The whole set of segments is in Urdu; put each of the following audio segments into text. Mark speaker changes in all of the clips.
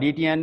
Speaker 1: DTN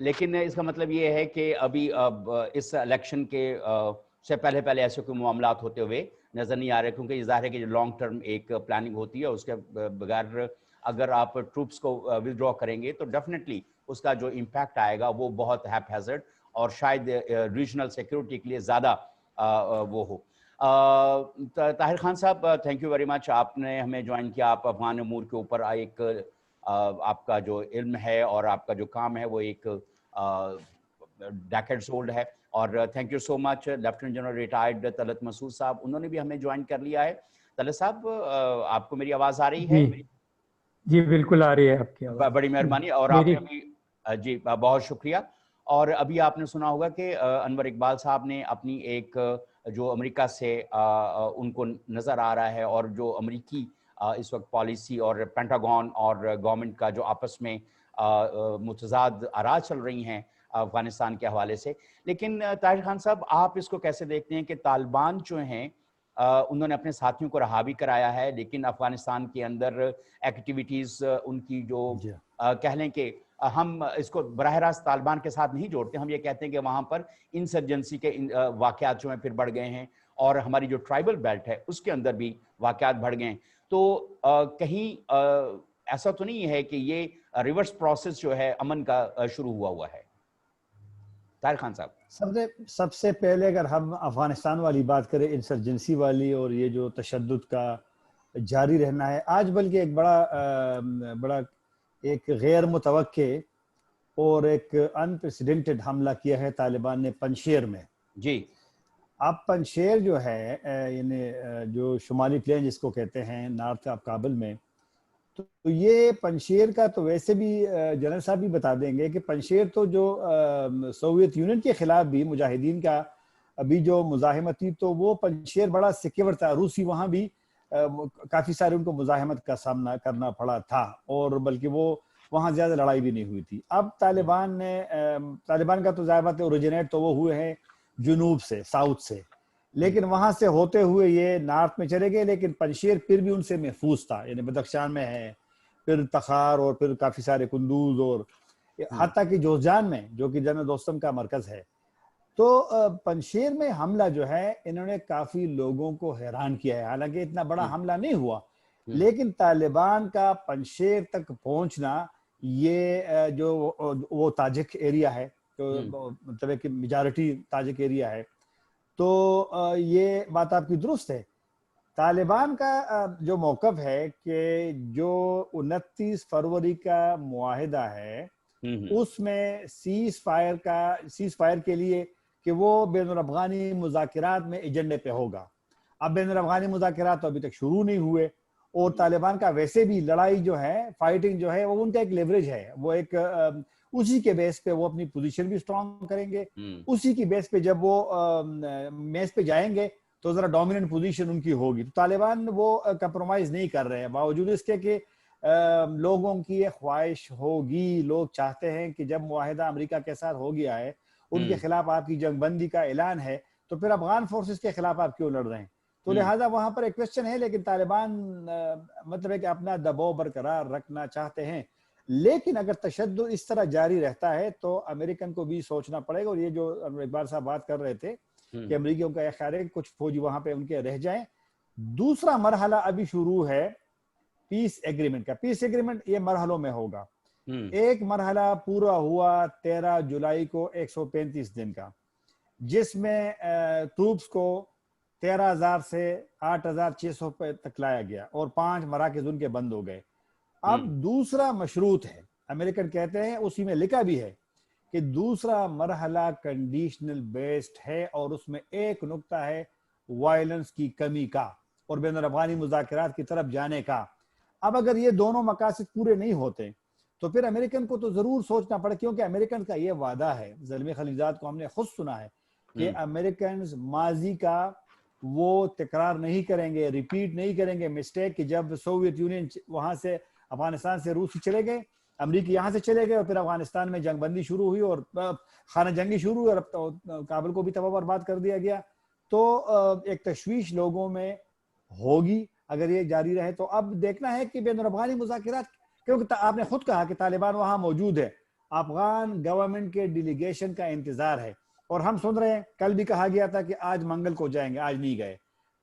Speaker 1: لیکن اس کا مطلب یہ ہے کہ ابھی اب اس الیکشن کے سے پہلے ایسے کوئی معاملات ہوتے ہوئے نظر نہیں آ رہے، کیونکہ یہ ظاہر ہے کہ جو لانگ ٹرم ایک پلاننگ ہوتی ہے اس کے بغیر اگر آپ ٹروپس کو ودرا کریں گے تو ڈیفینیٹلی اس کا جو امپیکٹ آئے گا وہ بہت ہیپ ہیزرڈ اور شاید ریجنل سیکیورٹی کے لیے زیادہ وہ ہو۔ طاہر خان صاحب، تھینک یو ویری مچ، آپ نے ہمیں جوائن کیا۔ آپ افغان امور کے اوپر ایک آپ کا جو علم ہے اور آپ کا جو کام ہے وہ ایک ڈیکیڈز اولڈ ہے، اور thank you so much lieutenant general retired Talat Masood صاحب، انہوں نے بھی ہمیں جوائن کر لیا ہے۔ طلعت صاحب، آپ کو میری آواز آ رہی ہے؟
Speaker 2: جی بالکل آ رہی ہے آپ کی آواز،
Speaker 1: بڑی مہربانی، اور آپ نے بھی جی بہت شکریہ۔ اور ابھی آپ نے سنا ہوگا کہ انور اقبال صاحب نے اپنی ایک جو امریکہ سے ان کو نظر آ رہا ہے، اور جو امریکی اس وقت پالیسی اور پینٹاگون اور گورنمنٹ کا جو آپس میں متضاد آراء چل رہی ہیں افغانستان کے حوالے سے، لیکن طاہر خان صاحب آپ اس کو کیسے دیکھتے ہیں کہ طالبان جو ہیں انہوں نے اپنے ساتھیوں کو رہا بھی کرایا ہے، لیکن افغانستان کے اندر ایکٹیویٹیز ان کی جو کہہ لیں کہ ہم اس کو براہ راست طالبان کے ساتھ نہیں جوڑتے، ہم یہ کہتے ہیں کہ وہاں پر انسرجنسی کے واقعات جو ہیں پھر بڑھ گئے ہیں، اور ہماری جو ٹرائبل بیلٹ ہے اس کے اندر بھی واقعات بڑھ گئے ہیں، تو کہیں ایسا تو نہیں ہے کہ یہ ریورس پروسیس جو ہے امن کا شروع ہوا ہے؟ طاہر خان صاحب،
Speaker 3: سب سے پہلے اگر ہم افغانستان والی بات کریں، انسرجنسی والی، اور یہ جو تشدد کا جاری رہنا ہے آج، بلکہ ایک بڑا ایک غیر متوقع اور ایک انپریسیڈنٹڈ حملہ کیا ہے طالبان نے پنشیر میں۔
Speaker 1: جی،
Speaker 3: اب پنشیر جو ہے یعنی جو شمالی پلین جس کو کہتے ہیں، نارتھ آف کابل میں، تو یہ پنشیر کا تو ویسے بھی جنرل صاحب بھی بتا دیں گے کہ پنشیر تو جو سوویت یونین کے خلاف بھی مجاہدین کا ابھی جو مزاحمت تھی، تو وہ پنشیر بڑا سیکیور تھا، روسی وہاں بھی کافی سارے ان کو مزاحمت کا سامنا کرنا پڑا تھا، اور بلکہ وہ وہاں زیادہ لڑائی بھی نہیں ہوئی تھی۔ اب طالبان کا تو ظاہر بات ہے اوریجنیٹ تو وہ ہوئے ہیں جنوب سے، ساؤتھ سے، لیکن وہاں سے ہوتے ہوئے یہ نارتھ میں چلے گئے، لیکن پنشیر پھر بھی ان سے محفوظ تھا، یعنی بدخشان میں ہے، پھر تخار، اور پھر کافی سارے کندوز، اور حتیٰ کہ جوزجان میں جو کہ جنرل دوستم کا مرکز ہے۔ تو پنشیر میں حملہ جو ہے انہوں نے کافی لوگوں کو حیران کیا ہے، حالانکہ اتنا بڑا حملہ نہیں ہوا، لیکن طالبان کا پنشیر تک پہنچنا، یہ جو وہ تاجک ایریا ہے، مطلب کہ میجارٹی تاجک ایریا ہے، تو یہ بات آپ کی درست ہے۔ طالبان کا جو موقف ہے کہ جو 29 فروری کا معاہدہ ہے اس میں سیز فائر کے لیے کہ وہ بین الافغانی مذاکرات میں ایجنڈے پہ ہوگا۔ اب بین الافغانی مذاکرات تو ابھی تک شروع نہیں ہوئے، اور طالبان کا ویسے بھی لڑائی جو ہے، فائٹنگ جو ہے، وہ ان کا ایک لیوریج ہے، وہ ایک اسی کے بیس پہ وہ اپنی پوزیشن بھی سٹرونگ کریں گے، اسی کی بیس پہ جب وہ میز پہ جائیں گے تو ذرا ڈومیننٹ پوزیشن ان کی ہوگی۔ تو طالبان وہ کمپرومائز نہیں کر رہے ہیں، باوجود اس کے کہ لوگوں کی یہ خواہش ہوگی، لوگ چاہتے ہیں کہ جب معاہدہ امریکہ کے ساتھ ہو گیا ہے، ان کے خلاف آپ کی جنگ بندی کا اعلان ہے، تو پھر افغان فورسز کے خلاف آپ کیوں لڑ رہے ہیں؟ تو لہٰذا وہاں پر ایک کویسچن ہے، لیکن طالبان مطلب ہے کہ اپنا دباؤ برقرار رکھنا چاہتے ہیں، لیکن اگر تشدد اس طرح جاری رہتا ہے تو امریکن کو بھی سوچنا پڑے گا۔ اور یہ جو اقبال صاحب بات کر رہے تھے کہ امریکیوں کا خیال ہے کہ کچھ فوجی وہاں پہ ان کے رہ جائیں۔ دوسرا مرحلہ ابھی شروع ہے پیس ایگریمنٹ کا۔ پیس ایگریمنٹ یہ مرحلوں میں ہوگا۔ ایک مرحلہ پورا ہوا 13 جولائی کو 135 دن کا، جس میں ٹروپس کو 13,000 سے 8,600 تک لایا گیا، اور 5 مراکز ان کے بند ہو گئے۔ اب دوسرا مشروط ہے، امریکن کہتے ہیں، اسی میں لکھا بھی ہے کہ دوسرا مرحلہ کنڈیشنل بیسڈ ہے، اور اس میں ایک نقطہ ہے وائلنس کی کمی کا اور بین الافغانی مذاکرات کی طرف جانے کا۔ اب اگر یہ دونوں مقاصد پورے نہیں ہوتے تو پھر امریکن کو تو ضرور سوچنا پڑے، کیونکہ امریکن کا یہ وعدہ ہے، زلمی خلیلزاد کو ہم نے خود سنا ہے کہ امریکنز ماضی کا وہ تکرار نہیں کریں گے، ریپیٹ نہیں کریں گے مسٹیک، کہ جب سوویت یونین وہاں سے افغانستان سے روسی چلے گئے، امریکی یہاں سے چلے گئے، اور پھر افغانستان میں جنگ بندی شروع ہوئی اور خانہ جنگی شروع ہوئی، اور کابل کو بھی تباہ برباد کر دیا گیا۔ تو ایک تشویش لوگوں میں ہوگی اگر یہ جاری رہے۔ تو اب دیکھنا ہے کہ بین الافغانی مذاکرات، کیونکہ آپ نے خود کہا کہ طالبان وہاں موجود ہے، افغان گورنمنٹ کے ڈیلیگیشن کا انتظار ہے. اور ہم سن رہے ہیں کل بھی کہا گیا تھا کہ آج منگل کو جائیں گے, آج نہیں گئے.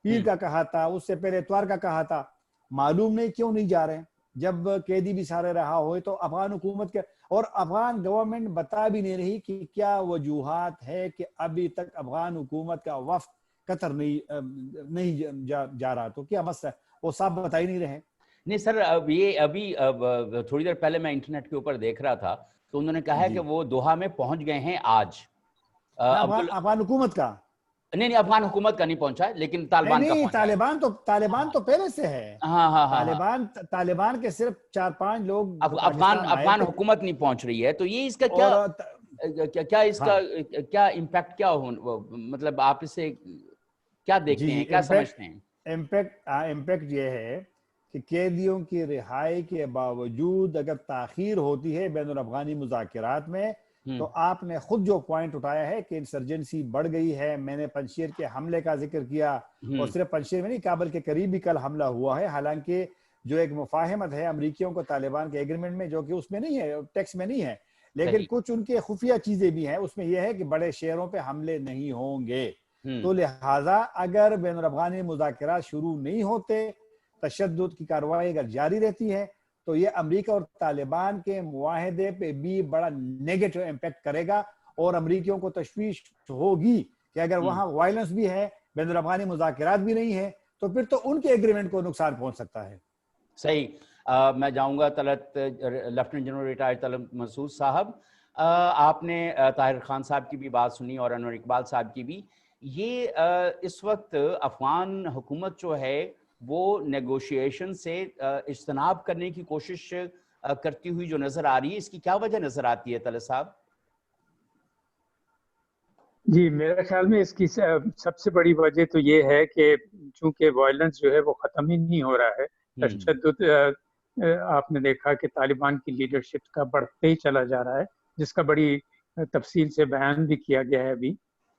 Speaker 3: پیر کا کہا تھا, اس سے پہلے اتوار کا کہا تھا. معلوم نہیں کیوں نہیں جا رہے ہیں جب قیدی بھی سارے رہا ہوئے. تو افغان حکومت کے اور افغان گورنمنٹ بتا بھی نہیں رہی کہ کیا وجوہات ہے کہ ابھی تک افغان حکومت کا وفد قطر نہیں جا رہا. تو کیا مسئلہ ہے وہ صاحب بتا ہی نہیں رہے.
Speaker 1: نہیں سر, اب یہ ابھی تھوڑی دیر پہلے میں انٹرنیٹ کے اوپر دیکھ رہا تھا تو انہوں نے کہا ہے کہ وہ دوحہ میں پہنچ گئے ہیں آج.
Speaker 3: افغان حکومت کا
Speaker 1: نہیں, افغان حکومت کا نہیں پہنچا لیکن طالبان کا پہنچا ہے.
Speaker 3: طالبان تو پہلے سے ہے. طالبان کے صرف 4-5 لوگ
Speaker 1: افغان حکومت نہیں پہنچ رہی ہے. تو یہ اس کا کیا اس کا کیا امپیکٹ کیا ہو, مطلب آپ اسے کیا دیکھتے ہیں, کیا سمجھتے ہیں؟
Speaker 3: امپیکٹ یہ ہے کہ قیدیوں کی رہائی کے باوجود اگر تاخیر ہوتی ہے بین الافغانی مذاکرات میں تو آپ نے خود جو پوائنٹ اٹھایا ہے کہ انسرجنسی بڑھ گئی ہے. میں نے پنجشیر کے حملے کا ذکر کیا اور صرف پنجشیر میں نہیں, کابل کے قریب بھی کل حملہ ہوا ہے. حالانکہ جو ایک مفاہمت ہے امریکیوں کو طالبان کے ایگریمنٹ میں, جو کہ اس میں نہیں ہے, ٹیکس میں نہیں ہے, لیکن کچھ ان کے خفیہ چیزیں بھی ہیں. اس میں یہ ہے کہ بڑے شہروں پہ حملے نہیں ہوں گے. تو لہٰذا اگر بین الافغانی مذاکرات شروع نہیں ہوتے, تشدد کی کارروائی اگر جاری رہتی ہے تو یہ امریکہ اور طالبان کے معاہدے پہ بھی بڑا نیگیٹو امپیکٹ کرے گا. اور امریکیوں کو تشویش ہوگی کہ اگر وہاں وائلنس بھی ہے, بین الافغانی مذاکرات بھی نہیں ہے, تو پھر تو ان کے ایگریمنٹ کو نقصان پہنچ سکتا ہے.
Speaker 1: صحیح. میں جاؤں گا lieutenant general retired Talat Masood صاحب. آپ نے طاہر خان صاحب کی بھی بات سنی اور انور اقبال صاحب کی بھی. یہ اس وقت افغان حکومت جو ہے وہ نیگوشیشن سے اجتناب کرنے کی کوشش کرتی ہوئی جو نظر آ رہی ہے, اس کی کیا وجہ نظر آتی ہے طلعت صاحب؟
Speaker 2: جی میرے خیال میں اس کی سب سے بڑی وجہ تو یہ ہے کہ چونکہ وائلنس جو ہے وہ ختم ہی نہیں ہو رہا ہے. تشدد آپ نے دیکھا کہ طالبان کی لیڈرشپ کا بڑھتے ہی چلا جا رہا ہے, جس کا بڑی تفصیل سے بیان بھی کیا گیا ہے ابھی.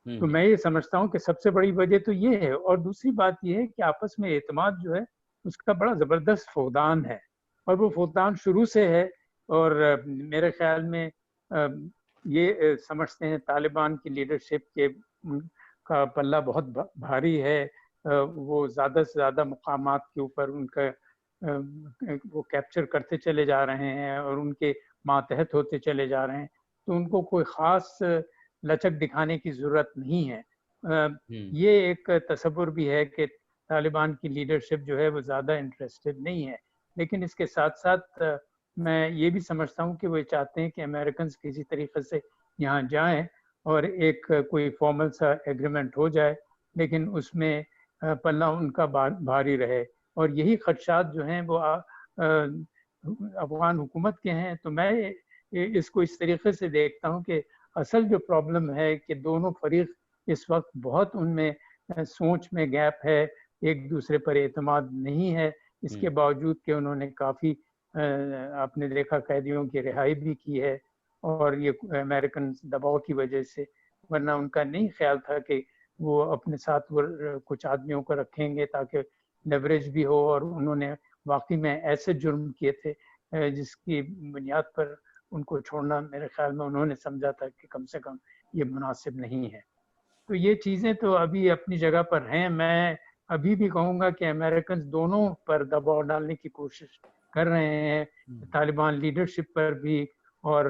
Speaker 2: تو میں یہ سمجھتا ہوں کہ سب سے بڑی وجہ تو یہ ہے. اور دوسری بات یہ ہے کہ آپس میں اعتماد جو ہے اس کا بڑا زبردست فقدان ہے, اور وہ فقدان شروع سے ہے. اور میرے خیال میں یہ سمجھتے ہیں طالبان کی لیڈرشپ کے کا پلہ بہت بھاری ہے. وہ زیادہ سے زیادہ مقامات کے اوپر ان کا وہ کیپچر کرتے چلے جا رہے ہیں اور ان کے ماتحت ہوتے چلے جا رہے ہیں. تو ان کو کوئی خاص لچک دکھانے کی ضرورت نہیں ہے. یہ ایک تصور بھی ہے کہ طالبان کی لیڈرشپ جو ہے وہ زیادہ انٹرسٹڈ نہیں ہے. لیکن اس کے ساتھ ساتھ میں یہ بھی سمجھتا ہوں کہ وہ چاہتے ہیں کہ امریکنز کسی طریقے سے یہاں جائیں اور ایک کوئی فارمل سا ایگریمنٹ ہو جائے, لیکن اس میں پلہ ان کا بھاری رہے. اور یہی خدشات جو ہیں وہ افغان حکومت کے ہیں. تو میں اس کو اس طریقے سے دیکھتا ہوں کہ اصل جو پرابلم ہے کہ دونوں فریق اس وقت بہت ان میں سوچ میں گیپ ہے, ایک دوسرے پر اعتماد نہیں ہے. اس کے باوجود کہ انہوں نے کافی آپ نے دیکھا قیدیوں کی رہائی بھی کی ہے, اور یہ امریکن دباؤ کی وجہ سے, ورنہ ان کا نہیں خیال تھا کہ وہ اپنے ساتھ کچھ آدمیوں کو رکھیں گے تاکہ لیوریج بھی ہو. اور انہوں نے واقعی میں ایسے جرم کیے تھے جس کی بنیاد پر ان کو چھوڑنا میرے خیال میں انہوں نے سمجھا تھا کہ کم سے کم یہ مناسب نہیں ہے. تو یہ چیزیں تو ابھی اپنی جگہ پر ہیں. میں ابھی بھی کہوں گا کہ امریکنز دونوں پر دباؤ ڈالنے کی کوشش کر رہے ہیں, طالبان لیڈرشپ پر بھی اور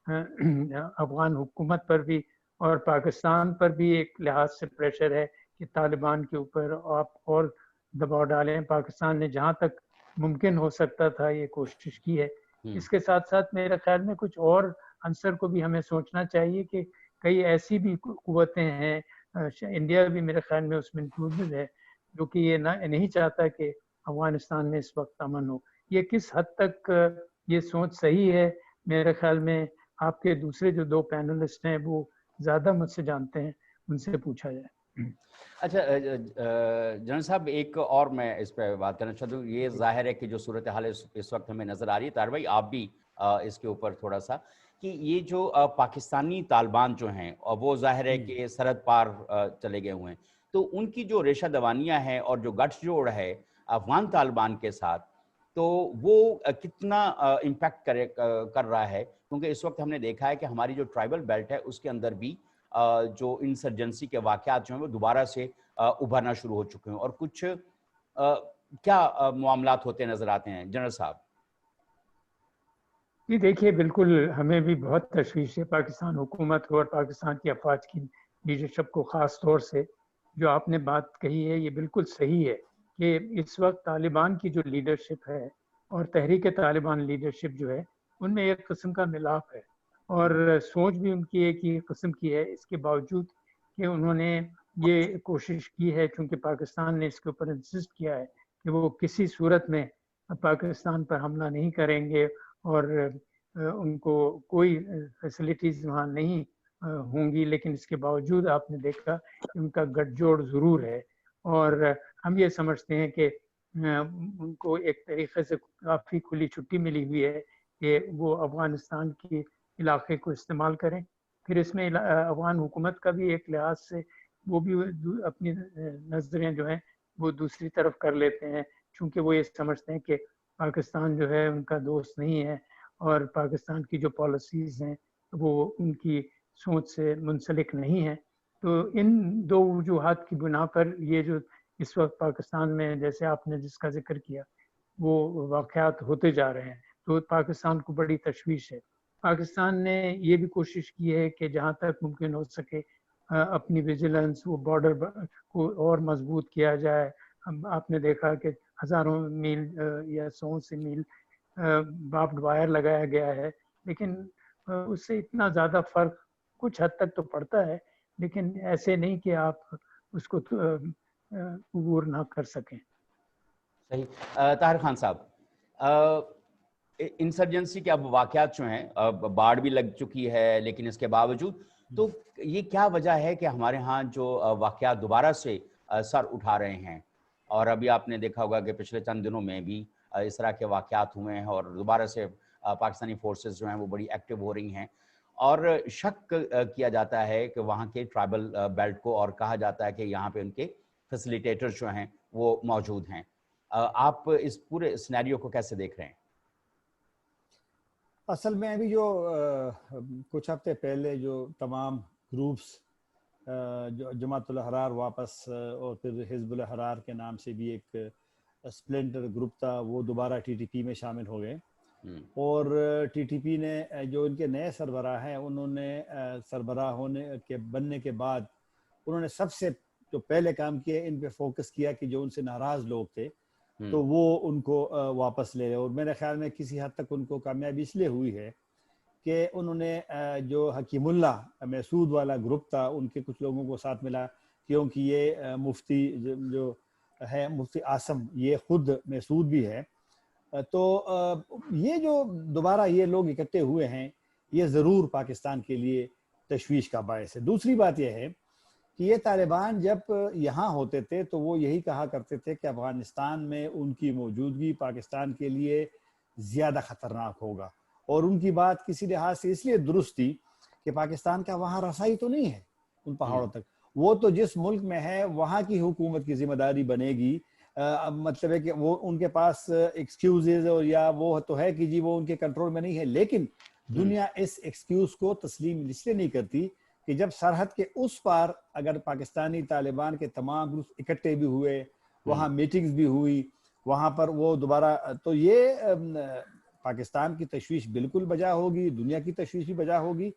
Speaker 2: افغان حکومت پر بھی, اور پاکستان پر بھی ایک لحاظ سے پریشر ہے کہ طالبان کے اوپر آپ اور دباؤ ڈالیں. پاکستان نے جہاں تک ممکن ہو سکتا تھا یہ کوشش کی ہے. اس کے ساتھ ساتھ میرے خیال میں کچھ اور عنصر کو بھی ہمیں سوچنا چاہیے کہ کئی ایسی بھی قوتیں ہیں, انڈیا بھی میرے خیال میں اس میں انکلوڈڈ ہے, جو کہ یہ نہیں چاہتا کہ افغانستان میں اس وقت امن ہو. یہ کس حد تک یہ سوچ صحیح ہے, میرے خیال میں آپ کے دوسرے جو 2 پینلسٹ ہیں وہ زیادہ مجھ سے جانتے ہیں, ان سے پوچھا جائے.
Speaker 1: اچھا جنرل صاحب, ایک اور میں اس پہ بات کرنا چاہتا ہوں. یہ ظاہر ہے کہ جو صورتحال اس وقت ہمیں نظر آ رہی ہے, طاہر بھائی آپ بھی اس کے اوپر تھوڑا سا, کہ یہ جو پاکستانی طالبان جو ہیں اور وہ ظاہر ہے کہ سرحد پار چلے گئے ہوئے ہیں, تو ان کی جو ریشہ دوانیاں ہیں اور جو گٹھ جوڑ ہے افغان طالبان کے ساتھ, تو وہ کتنا امپیکٹ کر رہا ہے، کیونکہ اس وقت ہم نے دیکھا ہے کہ ہماری جو ٹرائبل بیلٹ ہے اس کے اندر بھی جو انسرجنسی کے واقعات جو ہیں وہ دوبارہ سے ابھرنا شروع ہو چکے ہیں، اور کچھ کیا معاملات ہوتے نظر آتے ہیں جنرل صاحب؟
Speaker 2: جی دیکھیے، بالکل ہمیں بھی بہت تشویش ہے پاکستان حکومت اور پاکستان کی افواج کی لیڈرشپ کو، خاص طور سے جو آپ نے بات کہی ہے یہ بالکل صحیح ہے کہ اس وقت طالبان کی جو لیڈرشپ ہے اور تحریک طالبان لیڈرشپ جو ہے ان میں ایک قسم کا ملاپ ہے، اور سوچ بھی ان کی ایک ہی قسم کی ہے، اس کے باوجود کہ انہوں نے یہ کوشش کی ہے، چونکہ پاکستان نے اس کے اوپر انسسٹ کیا ہے کہ وہ کسی صورت میں پاکستان پر حملہ نہیں کریں گے اور ان کو کوئی فیسلٹیز وہاں نہیں ہوں گی، لیکن اس کے باوجود آپ نے دیکھا کہ ان کا گٹھ جوڑ ضرور ہے، اور ہم یہ سمجھتے ہیں کہ ان کو ایک طریقے سے کافی کھلی چھٹی ملی ہوئی ہے کہ وہ افغانستان کے علاقے کو استعمال کریں۔ پھر اس میں افغان حکومت کا بھی ایک لحاظ سے وہ بھی اپنی نظریں جو ہیں وہ دوسری طرف کر لیتے ہیں، چونکہ وہ یہ سمجھتے ہیں کہ پاکستان جو ہے ان کا دوست نہیں ہے، اور پاکستان کی جو پالیسیز ہیں وہ ان کی سوچ سے منسلک نہیں ہے۔ تو ان دو وجوہات کی بنا پر یہ جو اس وقت پاکستان میں، جیسے آپ نے جس کا ذکر کیا، وہ واقعات ہوتے جا رہے ہیں، تو پاکستان کو بڑی تشویش ہے۔ پاکستان نے یہ بھی کوشش کی ہے کہ جہاں تک ممکن ہو سکے اپنی ویجیلنس، وہ بارڈر کو اور مضبوط کیا جائے۔ آپ نے دیکھا کہ ہزاروں میل یا سو سے میل باربڈ وائر لگایا گیا ہے، لیکن اس سے اتنا زیادہ فرق کچھ حد تک تو پڑتا ہے، لیکن ایسے نہیں کہ آپ اس کو عبور نہ کر سکیں۔
Speaker 1: صحیح۔ طاہر خان صاحب، انسرجنسی کے اب واقعات جو ہیں، باڑ بھی لگ چکی ہے لیکن اس کے باوجود تو یہ کیا وجہ ہے کہ ہمارے ہاں جو واقعات دوبارہ سے سر اٹھا رہے ہیں؟ اور ابھی آپ نے دیکھا ہوگا کہ پچھلے چند دنوں میں بھی اس طرح کے واقعات ہوئے ہیں اور دوبارہ سے پاکستانی فورسز جو ہیں وہ بڑی ایکٹیو ہو رہی ہیں، اور شک کیا جاتا ہے کہ وہاں کے ٹرائبل بیلٹ کو، اور کہا جاتا ہے کہ یہاں پہ ان کے فیسیلیٹیٹر جو ہیں وہ موجود ہیں۔ آپ اس پورے سینیریو کو کیسے دیکھ رہے ہیں؟
Speaker 3: اصل میں ابھی جو کچھ ہفتے پہلے جو تمام گروپس جو جماعت الاحرار واپس، اور پھر حزب الاحرار کے نام سے بھی ایک اسپلنٹر گروپ تھا، وہ دوبارہ ٹی ٹی پی میں شامل ہو گئے، اور ٹی ٹی پی نے جو ان کے نئے سربراہ ہیں، انہوں نے سربراہ بننے کے بعد انہوں نے سب سے جو پہلے کام کیا ان پہ فوکس کیا کہ جو ان سے ناراض لوگ تھے تو وہ ان کو واپس لے، اور میرے خیال میں کسی حد تک ان کو کامیابی اس لیے ہوئی ہے کہ انہوں نے جو حکیم اللہ محسود والا گروپ تھا ان کے کچھ لوگوں کو ساتھ ملا، کیونکہ یہ مفتی جو ہے مفتی عاصم یہ خود محسود بھی ہے، تو یہ جو دوبارہ یہ لوگ اکٹھے ہوئے ہیں یہ ضرور پاکستان کے لیے تشویش کا باعث ہے۔ دوسری بات یہ ہے کہ یہ طالبان جب یہاں ہوتے تھے تو وہ یہی کہا کرتے تھے کہ افغانستان میں ان کی موجودگی پاکستان کے لیے زیادہ خطرناک ہوگا، اور ان کی بات کسی لحاظ سے اس لیے درست تھی کہ پاکستان کا وہاں رسائی تو نہیں ہے ان پہاڑوں تک، وہ تو جس ملک میں ہے وہاں کی حکومت کی ذمہ داری بنے گی، مطلب ہے کہ وہ ان کے پاس ایکسکیوزز اور یا وہ تو ہے کہ جی وہ ان کے کنٹرول میں نہیں ہے، لیکن دنیا اس ایکسکیوز کو تسلیم اس لیے نہیں کرتی کہ جب سرحد کے اس پار اگر پاکستانی طالبان کے تمام گروپ اکٹھے بھی ہوئے، وہاں میٹنگز بھی ہوئی، وہاں پر وہ دوبارہ، تو یہ پاکستان کی تشویش بالکل بجا ہوگی، دنیا کی تشویش بھی بجا ہوگی۔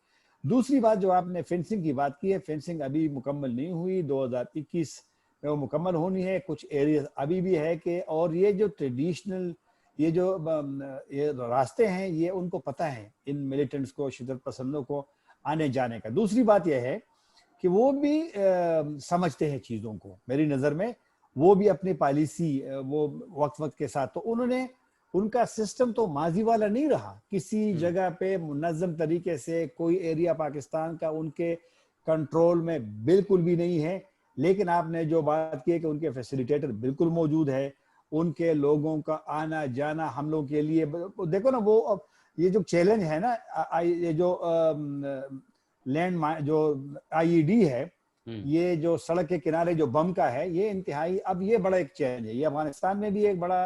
Speaker 3: دوسری بات جو آپ نے فینسنگ کی بات کی ہے، فینسنگ ابھی مکمل نہیں ہوئی، 2021 میں وہ مکمل ہونی ہے، کچھ ایریاز ابھی بھی ہے کہ، اور یہ جو ٹریڈیشنل یہ جو یہ راستے ہیں یہ ان کو پتہ ہے ان ملیٹنٹس کو، شدت پسندوں کو آنے جانے کا۔ دوسری بات یہ ہے کہ وہ بھی سمجھتے ہیں چیزوں کو، میری نظر میں وہ بھی اپنی پالیسی وہ وقت کے ساتھ، تو انہوں نے ان کا سسٹم تو ماضی والا نہیں رہا، کسی جگہ پہ منظم طریقے سے کوئی ایریا پاکستان کا ان کے کنٹرول میں بالکل بھی نہیں ہے، لیکن آپ نے جو بات کی کہ ان کے فیسیلیٹیٹر بالکل موجود ہے، ان کے لوگوں کا آنا جانا حملوں کے لیے، دیکھو نا وہ یہ جو چیلنج ہے نا، یہ جو لینڈ جو آئی ای ڈی ہے، یہ جو سڑک کے کنارے جو بم کا ہے، یہ انتہائی اب یہ بڑا ایک چیلنج ہے، یہ افغانستان میں بھی ایک بڑا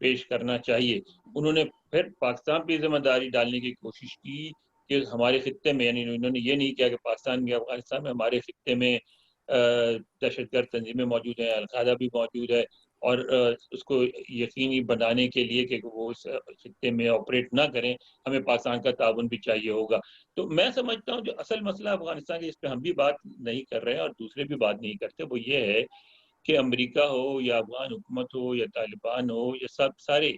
Speaker 4: پیش کرنا چاہیے. انہوں نے پھر پاکستان پہ ذمہ داری ڈالنے کی کوشش کی کہ ہمارے خطے میں، یعنی انہوں نے یہ نہیں کیا کہ پاکستان میں افغانستان میں ہمارے خطے میں دہشت گرد تنظیمیں موجود ہیں، القاعدہ بھی موجود ہے، اور اس کو یقینی بنانے کے لیے کہ وہ اس خطے میں آپریٹ نہ کریں ہمیں پاکستان کا تعاون بھی چاہیے ہوگا. تو میں سمجھتا ہوں جو اصل مسئلہ افغانستان کی، اس پہ ہم بھی بات نہیں کر رہے ہیں اور دوسرے بھی بات نہیں کرتے، وہ یہ ہے کہ امریکہ ہو یا افغان حکومت ہو یا طالبان ہو یا سب سارے،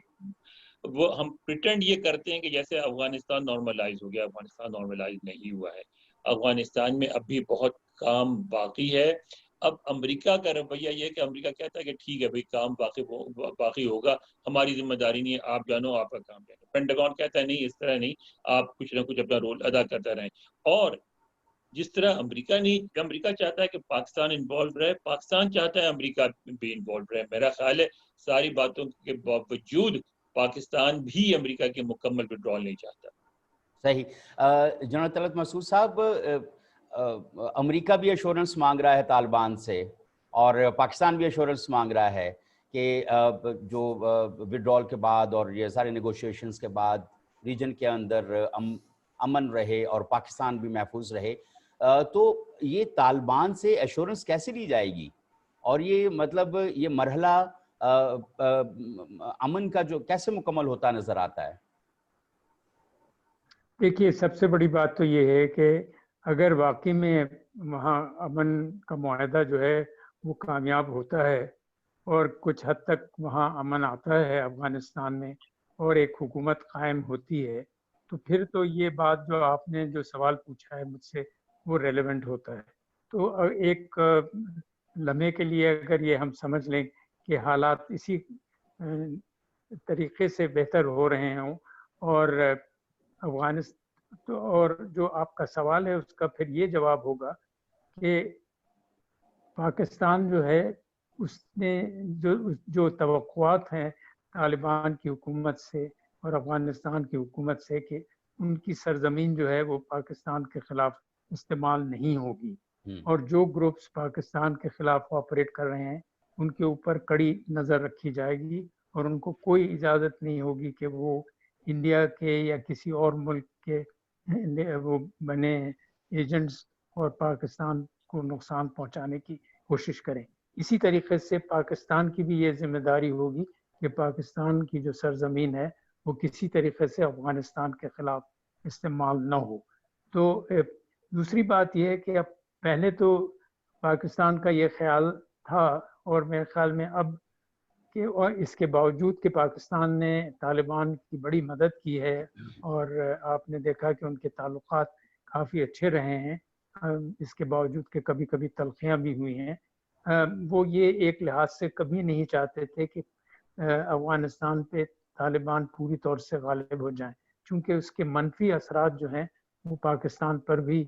Speaker 4: وہ ہم پریٹینڈ یہ کرتے ہیں کہ جیسے افغانستان نارملائز ہو گیا. افغانستان نارملائز نہیں ہوا ہے. افغانستان میں اب بھی بہت کام باقی ہے. اب امریکہ کا رویہ یہ ہے کہ امریکہ کہتا ہے کہ ٹھیک ہے بھائی، کام باقی ہوگا، ہماری ذمہ داری نہیں ہے، آپ جانو، آپ کا کام جانو. پینٹاگون کہتا ہے نہیں، اس طرح نہیں، آپ کچھ نہ کچھ اپنا رول ادا کرتے رہیں. اور جس طرح امریکہ چاہتا ہے کہ پاکستان انوالو رہے، پاکستان چاہتا ہے امریکہ بھی انوالو رہے. میرا خیال ہے ساری باتوں کے باوجود پاکستان بھی امریکہ کے مکمل وڈرال نہیں چاہتا.
Speaker 1: صحیح. جنرل طلعت مسعود صاحب، امریکہ بھی ایشورنس مانگ رہا ہے طالبان سے، اور پاکستان بھی ایشورنس مانگ رہا ہے کہ جو وڈرال کے بعد اور یہ سارے نیگوشیشنز کے بعد ریجن کے اندر امن رہے اور پاکستان بھی محفوظ رہے. تو یہ طالبان سے ایشورنس کیسے لی جائے گی، اور یہ مطلب یہ مرحلہ امن کا جو کیسے مکمل ہوتا نظر آتا ہے؟
Speaker 2: دیکھیے، سب سے بڑی بات تو یہ ہے کہ اگر واقعی میں وہاں امن کا معاہدہ جو ہے وہ کامیاب ہوتا ہے اور کچھ حد تک وہاں امن آتا ہے افغانستان میں اور ایک حکومت قائم ہوتی ہے، تو پھر تو یہ بات جو آپ نے جو سوال پوچھا ہے مجھ سے وہ ریلیونٹ ہوتا ہے. تو ایک لمحے کے لیے اگر یہ ہم سمجھ لیں کہ حالات اسی طریقے سے بہتر ہو رہے ہوں، اور افغانستان، اور جو آپ کا سوال ہے اس کا پھر یہ جواب ہوگا کہ پاکستان جو ہے اس نے جو توقعات ہیں طالبان کی حکومت سے اور افغانستان کی حکومت سے کہ ان کی سرزمین جو ہے وہ پاکستان کے خلاف استعمال نہیں ہوگی، اور جو گروپس پاکستان کے خلاف آپریٹ کر رہے ہیں ان کے اوپر کڑی نظر رکھی جائے گی، اور ان کو کوئی اجازت نہیں ہوگی کہ وہ انڈیا کے یا کسی اور ملک کے وہ بنے ایجنٹس اور پاکستان کو نقصان پہنچانے کی کوشش کریں. اسی طریقے سے پاکستان کی بھی یہ ذمہ داری ہوگی کہ پاکستان کی جو سرزمین ہے وہ کسی طریقے سے افغانستان کے خلاف استعمال نہ ہو. تو دوسری بات یہ ہے کہ اب پہلے تو پاکستان کا یہ خیال تھا، اور میرے خیال میں اب کہ اور اس کے باوجود کہ پاکستان نے طالبان کی بڑی مدد کی ہے اور آپ نے دیکھا کہ ان کے تعلقات کافی اچھے رہے ہیں، اس کے باوجود کہ کبھی کبھی تلخیاں بھی ہوئی ہیں، وہ یہ ایک لحاظ سے کبھی نہیں چاہتے تھے کہ افغانستان پہ طالبان پوری طور سے غالب ہو جائیں، چونکہ اس کے منفی اثرات جو ہیں وہ پاکستان پر بھی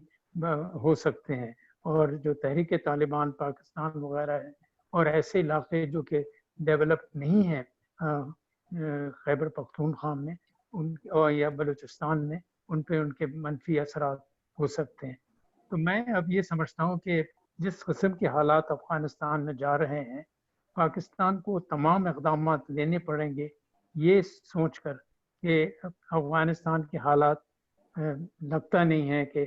Speaker 2: ہو سکتے ہیں. اور جو تحریک طالبان پاکستان وغیرہ ہے اور ایسے علاقے جو کہ ڈیولپ نہیں ہیں خیبر پختونخوا میں یا بلوچستان میں، ان پہ ان کے منفی اثرات ہو سکتے ہیں. تو میں اب یہ سمجھتا ہوں کہ جس قسم کے حالات افغانستان میں جا رہے ہیں، پاکستان کو تمام اقدامات لینے پڑیں گے یہ سوچ کر کہ افغانستان کے حالات لگتا نہیں ہے کہ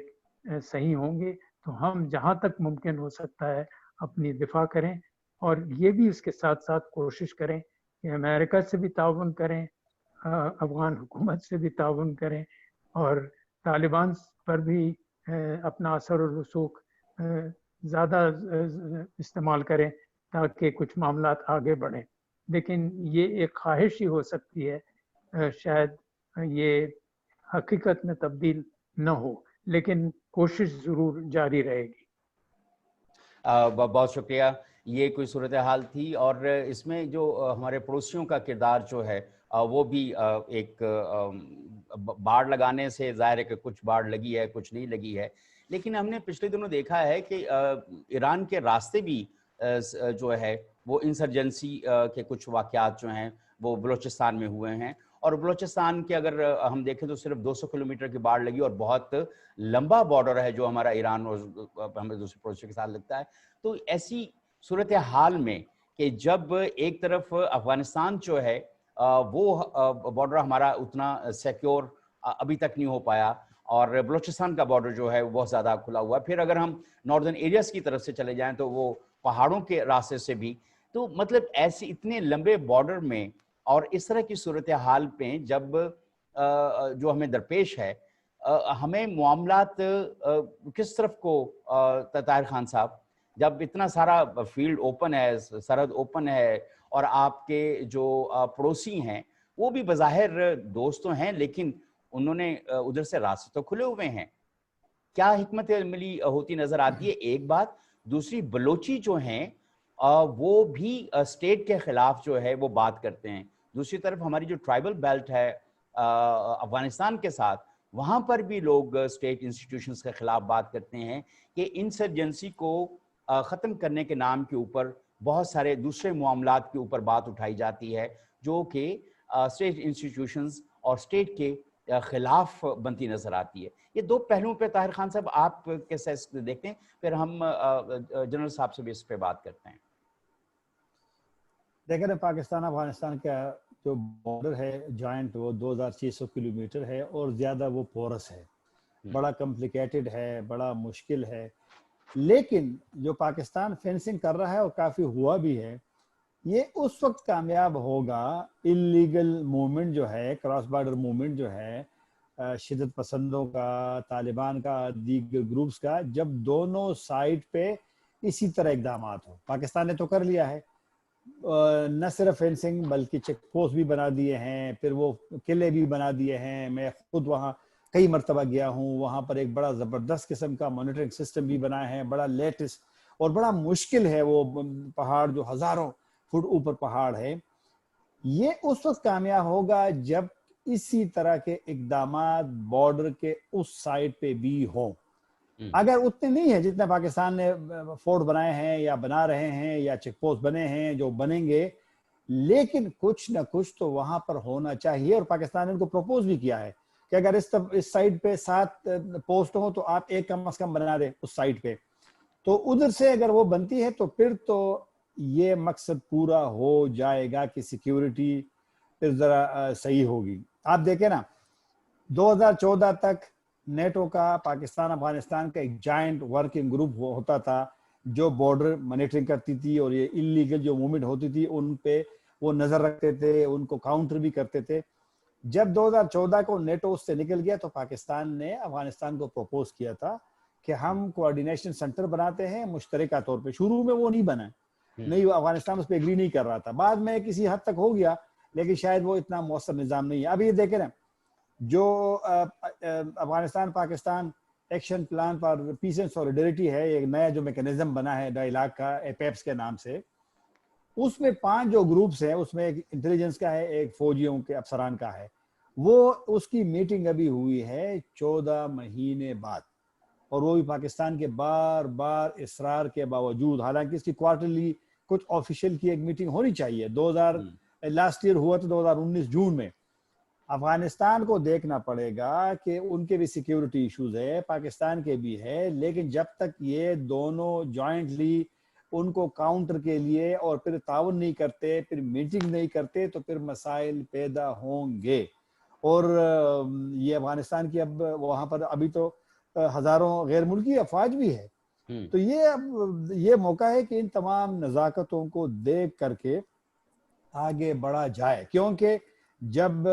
Speaker 2: صحیح ہوں گے، تو ہم جہاں تک ممکن ہو سکتا ہے اپنی دفاع کریں، اور یہ بھی اس کے ساتھ ساتھ کوشش کریں کہ امریکہ سے بھی تعاون کریں، افغان حکومت سے بھی تعاون کریں، اور طالبان پر بھی اپنا اثر و رسوخ زیادہ استعمال کریں تاکہ کچھ معاملات آگے بڑھیں. لیکن یہ ایک خواہش ہی ہو سکتی ہے، شاید یہ حقیقت میں تبدیل نہ ہو، لیکن کوشش ضرور جاری رہے گی.
Speaker 1: بہت شکریہ. یہ کوئی صورتحال تھی، اور اس میں جو ہمارے پڑوسیوں کا کردار جو ہے وہ بھی ایک باڑ لگانے سے ظاہر ہے کہ کچھ باڑ لگی ہے، کچھ نہیں لگی ہے. لیکن ہم نے پچھلے دنوں دیکھا ہے کہ ایران کے راستے بھی جو ہے وہ انسرجنسی کے کچھ واقعات جو ہیں وہ بلوچستان میں ہوئے ہیں، اور بلوچستان کے اگر ہم دیکھیں تو صرف 200 کلومیٹر کی باڑ لگی، اور بہت لمبا بارڈر ہے جو ہمارا ایران اور ہمیں دوسرے پڑوسی کے ساتھ لگتا ہے. تو ایسی صورتحال میں کہ جب ایک طرف افغانستان جو ہے وہ بارڈر ہمارا اتنا سیکیور ابھی تک نہیں ہو پایا، اور بلوچستان کا بارڈر جو ہے وہ بہت زیادہ کھلا ہوا ہے۔ پھر اگر ہم ناردرن ایریاز کی طرف سے چلے جائیں تو وہ پہاڑوں کے راستے سے بھی، تو مطلب ایسے اتنے لمبے بارڈر میں اور اس طرح کی صورتحال پہ جب جو ہمیں درپیش ہے، ہمیں معاملات کس طرف کو طاہر خان صاحب، جب اتنا سارا فیلڈ اوپن ہے، سرحد اوپن ہے، اور آپ کے جو پڑوسی ہیں وہ بھی بظاہر دوست تو ہیں لیکن انہوں نے ادھر سے راستے تو کھلے ہوئے ہیں، کیا حکمت عملی ہوتی نظر آتی ہے؟ ایک بات، دوسری بلوچی جو ہیں وہ بھی اسٹیٹ کے خلاف جو ہے وہ بات کرتے ہیں، دوسری طرف ہماری جو ٹرائبل بیلٹ ہے افغانستان کے ساتھ، وہاں پر بھی لوگ اسٹیٹ انسٹیٹیوشنز کے خلاف بات کرتے ہیں کہ انسرجنسی کو ختم کرنے کے نام کے اوپر بہت سارے دوسرے معاملات کے اوپر بات اٹھائی جاتی ہے جو کہ اسٹیٹ انسٹیٹیوشنز اور اسٹیٹ کے خلاف بنتی نظر آتی ہے۔ یہ دو پہلوؤں پہ طاہر خان صاحب آپ کیسے دیکھتے ہیں؟ پھر ہم جنرل صاحب سے بھی اس پہ بات کرتے ہیں۔
Speaker 3: دیکھیں نا، پاکستان افغانستان کا جو بارڈر ہے جوائنٹ، وہ 2600 کلومیٹر ہے اور زیادہ وہ پورس ہے، بڑا کمپلیکیٹڈ ہے، بڑا مشکل ہے، لیکن جو پاکستان فینسنگ کر رہا ہے اور کافی ہوا بھی ہے، یہ اس وقت کامیاب ہوگا انلیگل موومنٹ جو ہے، کراس بارڈر موومنٹ جو ہے شدت پسندوں کا، طالبان کا، دیگر گروپس کا، جب دونوں سائڈ پہ اسی طرح اقدامات ہو۔ پاکستان نے تو کر لیا ہے، نہ صرف فینسنگ بلکہ چیک پوسٹ بھی بنا دیے ہیں، پھر وہ قلعے بھی بنا دیے ہیں۔ میں خود وہاں کئی مرتبہ گیا ہوں، وہاں پر ایک بڑا زبردست قسم کا مانیٹرنگ سسٹم بھی بنا ہے، بڑا لیٹسٹ، اور بڑا مشکل ہے وہ پہاڑ جو ہزاروں فٹ اوپر پہاڑ ہے۔ یہ اس وقت کامیاب ہوگا جب اسی طرح کے اقدامات بارڈر کے اس سائڈ پہ بھی ہوں۔ اگر اتنے نہیں ہیں جتنے پاکستان نے فورٹ بنائے ہیں یا بنا رہے ہیں یا چیک پوسٹ بنے ہیں جو بنیں گے، لیکن کچھ نہ کچھ تو وہاں پر ہونا چاہیے، اور پاکستان نے ان کو پروپوز بھی کیا ہے کہ اگر اس سائڈ پہ 7 پوسٹ ہوں تو آپ ایک کم از کم بنا دیں اس سائڈ پہ، تو ادھر سے اگر وہ بنتی ہے تو پھر تو یہ مقصد پورا ہو جائے گا کہ سیکیورٹی پھر ذرا صحیح ہوگی۔ آپ دیکھیں نا، 2014 تک نیٹو کا پاکستان افغانستان کا ایک جائنٹ ورکنگ گروپ ہوتا تھا جو بارڈر مانیٹرنگ کرتی تھی، اور یہ انلیگل جو موومنٹ ہوتی تھی ان پہ وہ نظر رکھتے تھے، ان کو کاؤنٹر بھی کرتے تھے۔ جب 2014 کو نیٹو اس سے نکل گیا تو پاکستان نے افغانستان کو پروپوز کیا تھا کہ ہم کوآرڈینیشن سینٹر بناتے ہیں مشترکہ طور پہ۔ شروع میں وہ نہیں بنا، نہیں، افغانستان اس پہ ایگری نہیں کر رہا تھا، بعد میں کسی حد تک ہو گیا لیکن شاید وہ اتنا مؤثر نظام نہیں ہے۔ اب یہ دیکھیں نا، جو Afghanistan Pakistan action plan for peace and solidarity ہے، ایک نیا جو میکینزم بنا ہے ڈائیلاگ کا، ایپیپس کے نام سے، اس میں 5 جو گروپس ہیں، اس میں ایک انٹیلیجنس کا ہے، ایک فوجیوں کے افسران کا ہے، وہ اس کی میٹنگ ابھی ہوئی ہے 14 مہینے بعد، اور وہ بھی پاکستان کے بار بار اصرار کے باوجود، حالانکہ اس کی کوارٹرلی کچھ آفیشیل کی ایک میٹنگ ہونی چاہیے۔ لاسٹ ایئر ہوا تو 2019 جون میں۔ افغانستان کو دیکھنا پڑے گا کہ ان کے بھی سیکیورٹی ایشوز ہے، پاکستان کے بھی ہے، لیکن جب تک یہ دونوں جوائنٹلی ان کو کاؤنٹر کے لیے اور پھر تعاون نہیں کرتے، پھر میٹنگ نہیں کرتے، تو پھر مسائل پیدا ہوں گے۔ اور یہ افغانستان کی اب وہاں پر ابھی تو ہزاروں غیر ملکی افواج بھی ہے، تو یہ موقع ہے کہ ان تمام نزاکتوں کو دیکھ کر کے آگے بڑھا جائے، کیونکہ جب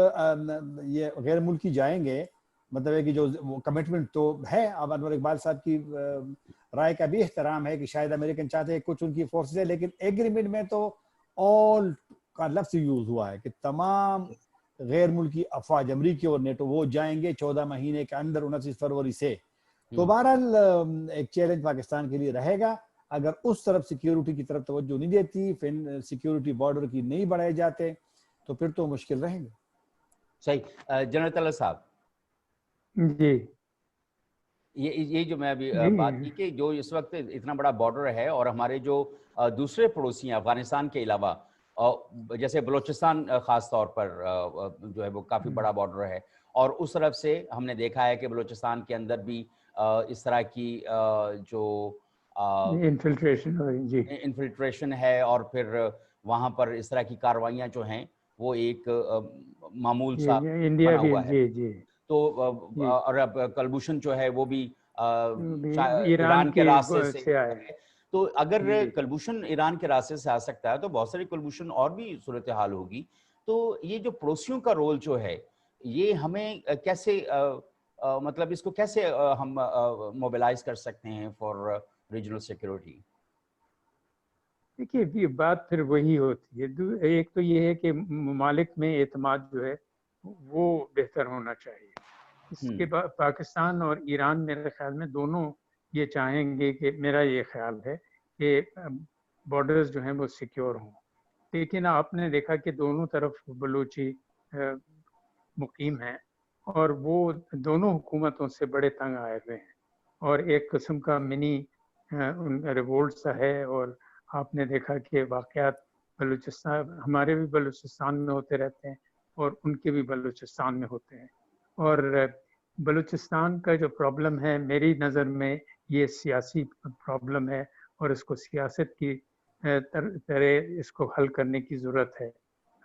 Speaker 3: یہ غیر ملکی جائیں گے، مطلب ہے کہ جو کمٹمنٹ تو ہے، اب انور اقبال صاحب کی رائے کا بھی احترام ہے کہ شاید امریکن چاہتے ہیں کچھ ان کی فورسز ہے، لیکن ایگریمنٹ میں تو آل کا لفظ یوز ہوا ہے کہ تمام غیر ملکی افواج امریکی اور نیٹو وہ جائیں گے 14 مہینے کے اندر، 29 فروری سے۔ تو بہرحال ایک چیلنج پاکستان کے لیے رہے گا، اگر اس طرف سیکیورٹی کی طرف توجہ نہیں دیتی، سیکیورٹی بارڈر کی نہیں بڑھائے جاتے، تو پھر تو مشکل رہیں گے۔
Speaker 1: صحیح۔ جنرل طلعت صاحب
Speaker 2: جی،
Speaker 1: یہ جو میں ابھی بات کی کہ جو اس وقت اتنا بڑا بارڈر ہے اور ہمارے جو دوسرے پڑوسی ہیں افغانستان کے علاوہ، جیسے بلوچستان خاص طور پر جو ہے وہ کافی بڑا بارڈر ہے، اور اس طرف سے ہم نے دیکھا ہے کہ بلوچستان کے اندر بھی اس طرح کی جو
Speaker 2: انفلٹریشن
Speaker 1: ہے، اور پھر وہاں پر اس طرح کی کارروائیاں جو ہیں وہ ایک معمول سا
Speaker 2: انڈیا
Speaker 1: بنا
Speaker 2: بھی
Speaker 1: ہوا ہے.
Speaker 2: جی جی
Speaker 1: تو اور اب کلبھوشن جو ہے وہ بھی
Speaker 2: ایران
Speaker 1: کے راستے
Speaker 2: سے آئے ہیں.
Speaker 1: تو اگر
Speaker 2: جی.
Speaker 1: کلبھوشن ایران کے راستے سے آ سکتا ہے تو بہت ساری کلبھوشن اور بھی صورتحال ہوگی. تو یہ جو پڑوسیوں کا رول جو ہے یہ ہمیں کیسے مطلب اس کو کیسے ہم موبلائز کر سکتے ہیں فار ریجنل سیکورٹی؟
Speaker 2: دیکھیے یہ بات پھر وہی ہوتی ہے. ایک تو یہ ہے کہ ممالک میں اعتماد جو ہے وہ بہتر ہونا چاہیے. اس کے بعد پاکستان اور ایران میرے خیال میں دونوں یہ چاہیں گے کہ میرا یہ خیال ہے کہ بارڈرز جو ہیں وہ سیکیور ہوں. لیکن آپ نے دیکھا کہ دونوں طرف بلوچی مقیم ہیں اور وہ دونوں حکومتوں سے بڑے تنگ آئے ہوئے ہیں اور ایک قسم کا منی ریوولٹ سا ہے. اور آپ نے دیکھا کہ واقعات بلوچستان ہمارے بھی بلوچستان میں ہوتے رہتے ہیں اور ان کے بھی بلوچستان میں ہوتے ہیں. اور بلوچستان کا جو پرابلم ہے میری نظر میں یہ سیاسی پرابلم ہے اور اس کو سیاست کی طرح اس کو حل کرنے کی ضرورت ہے.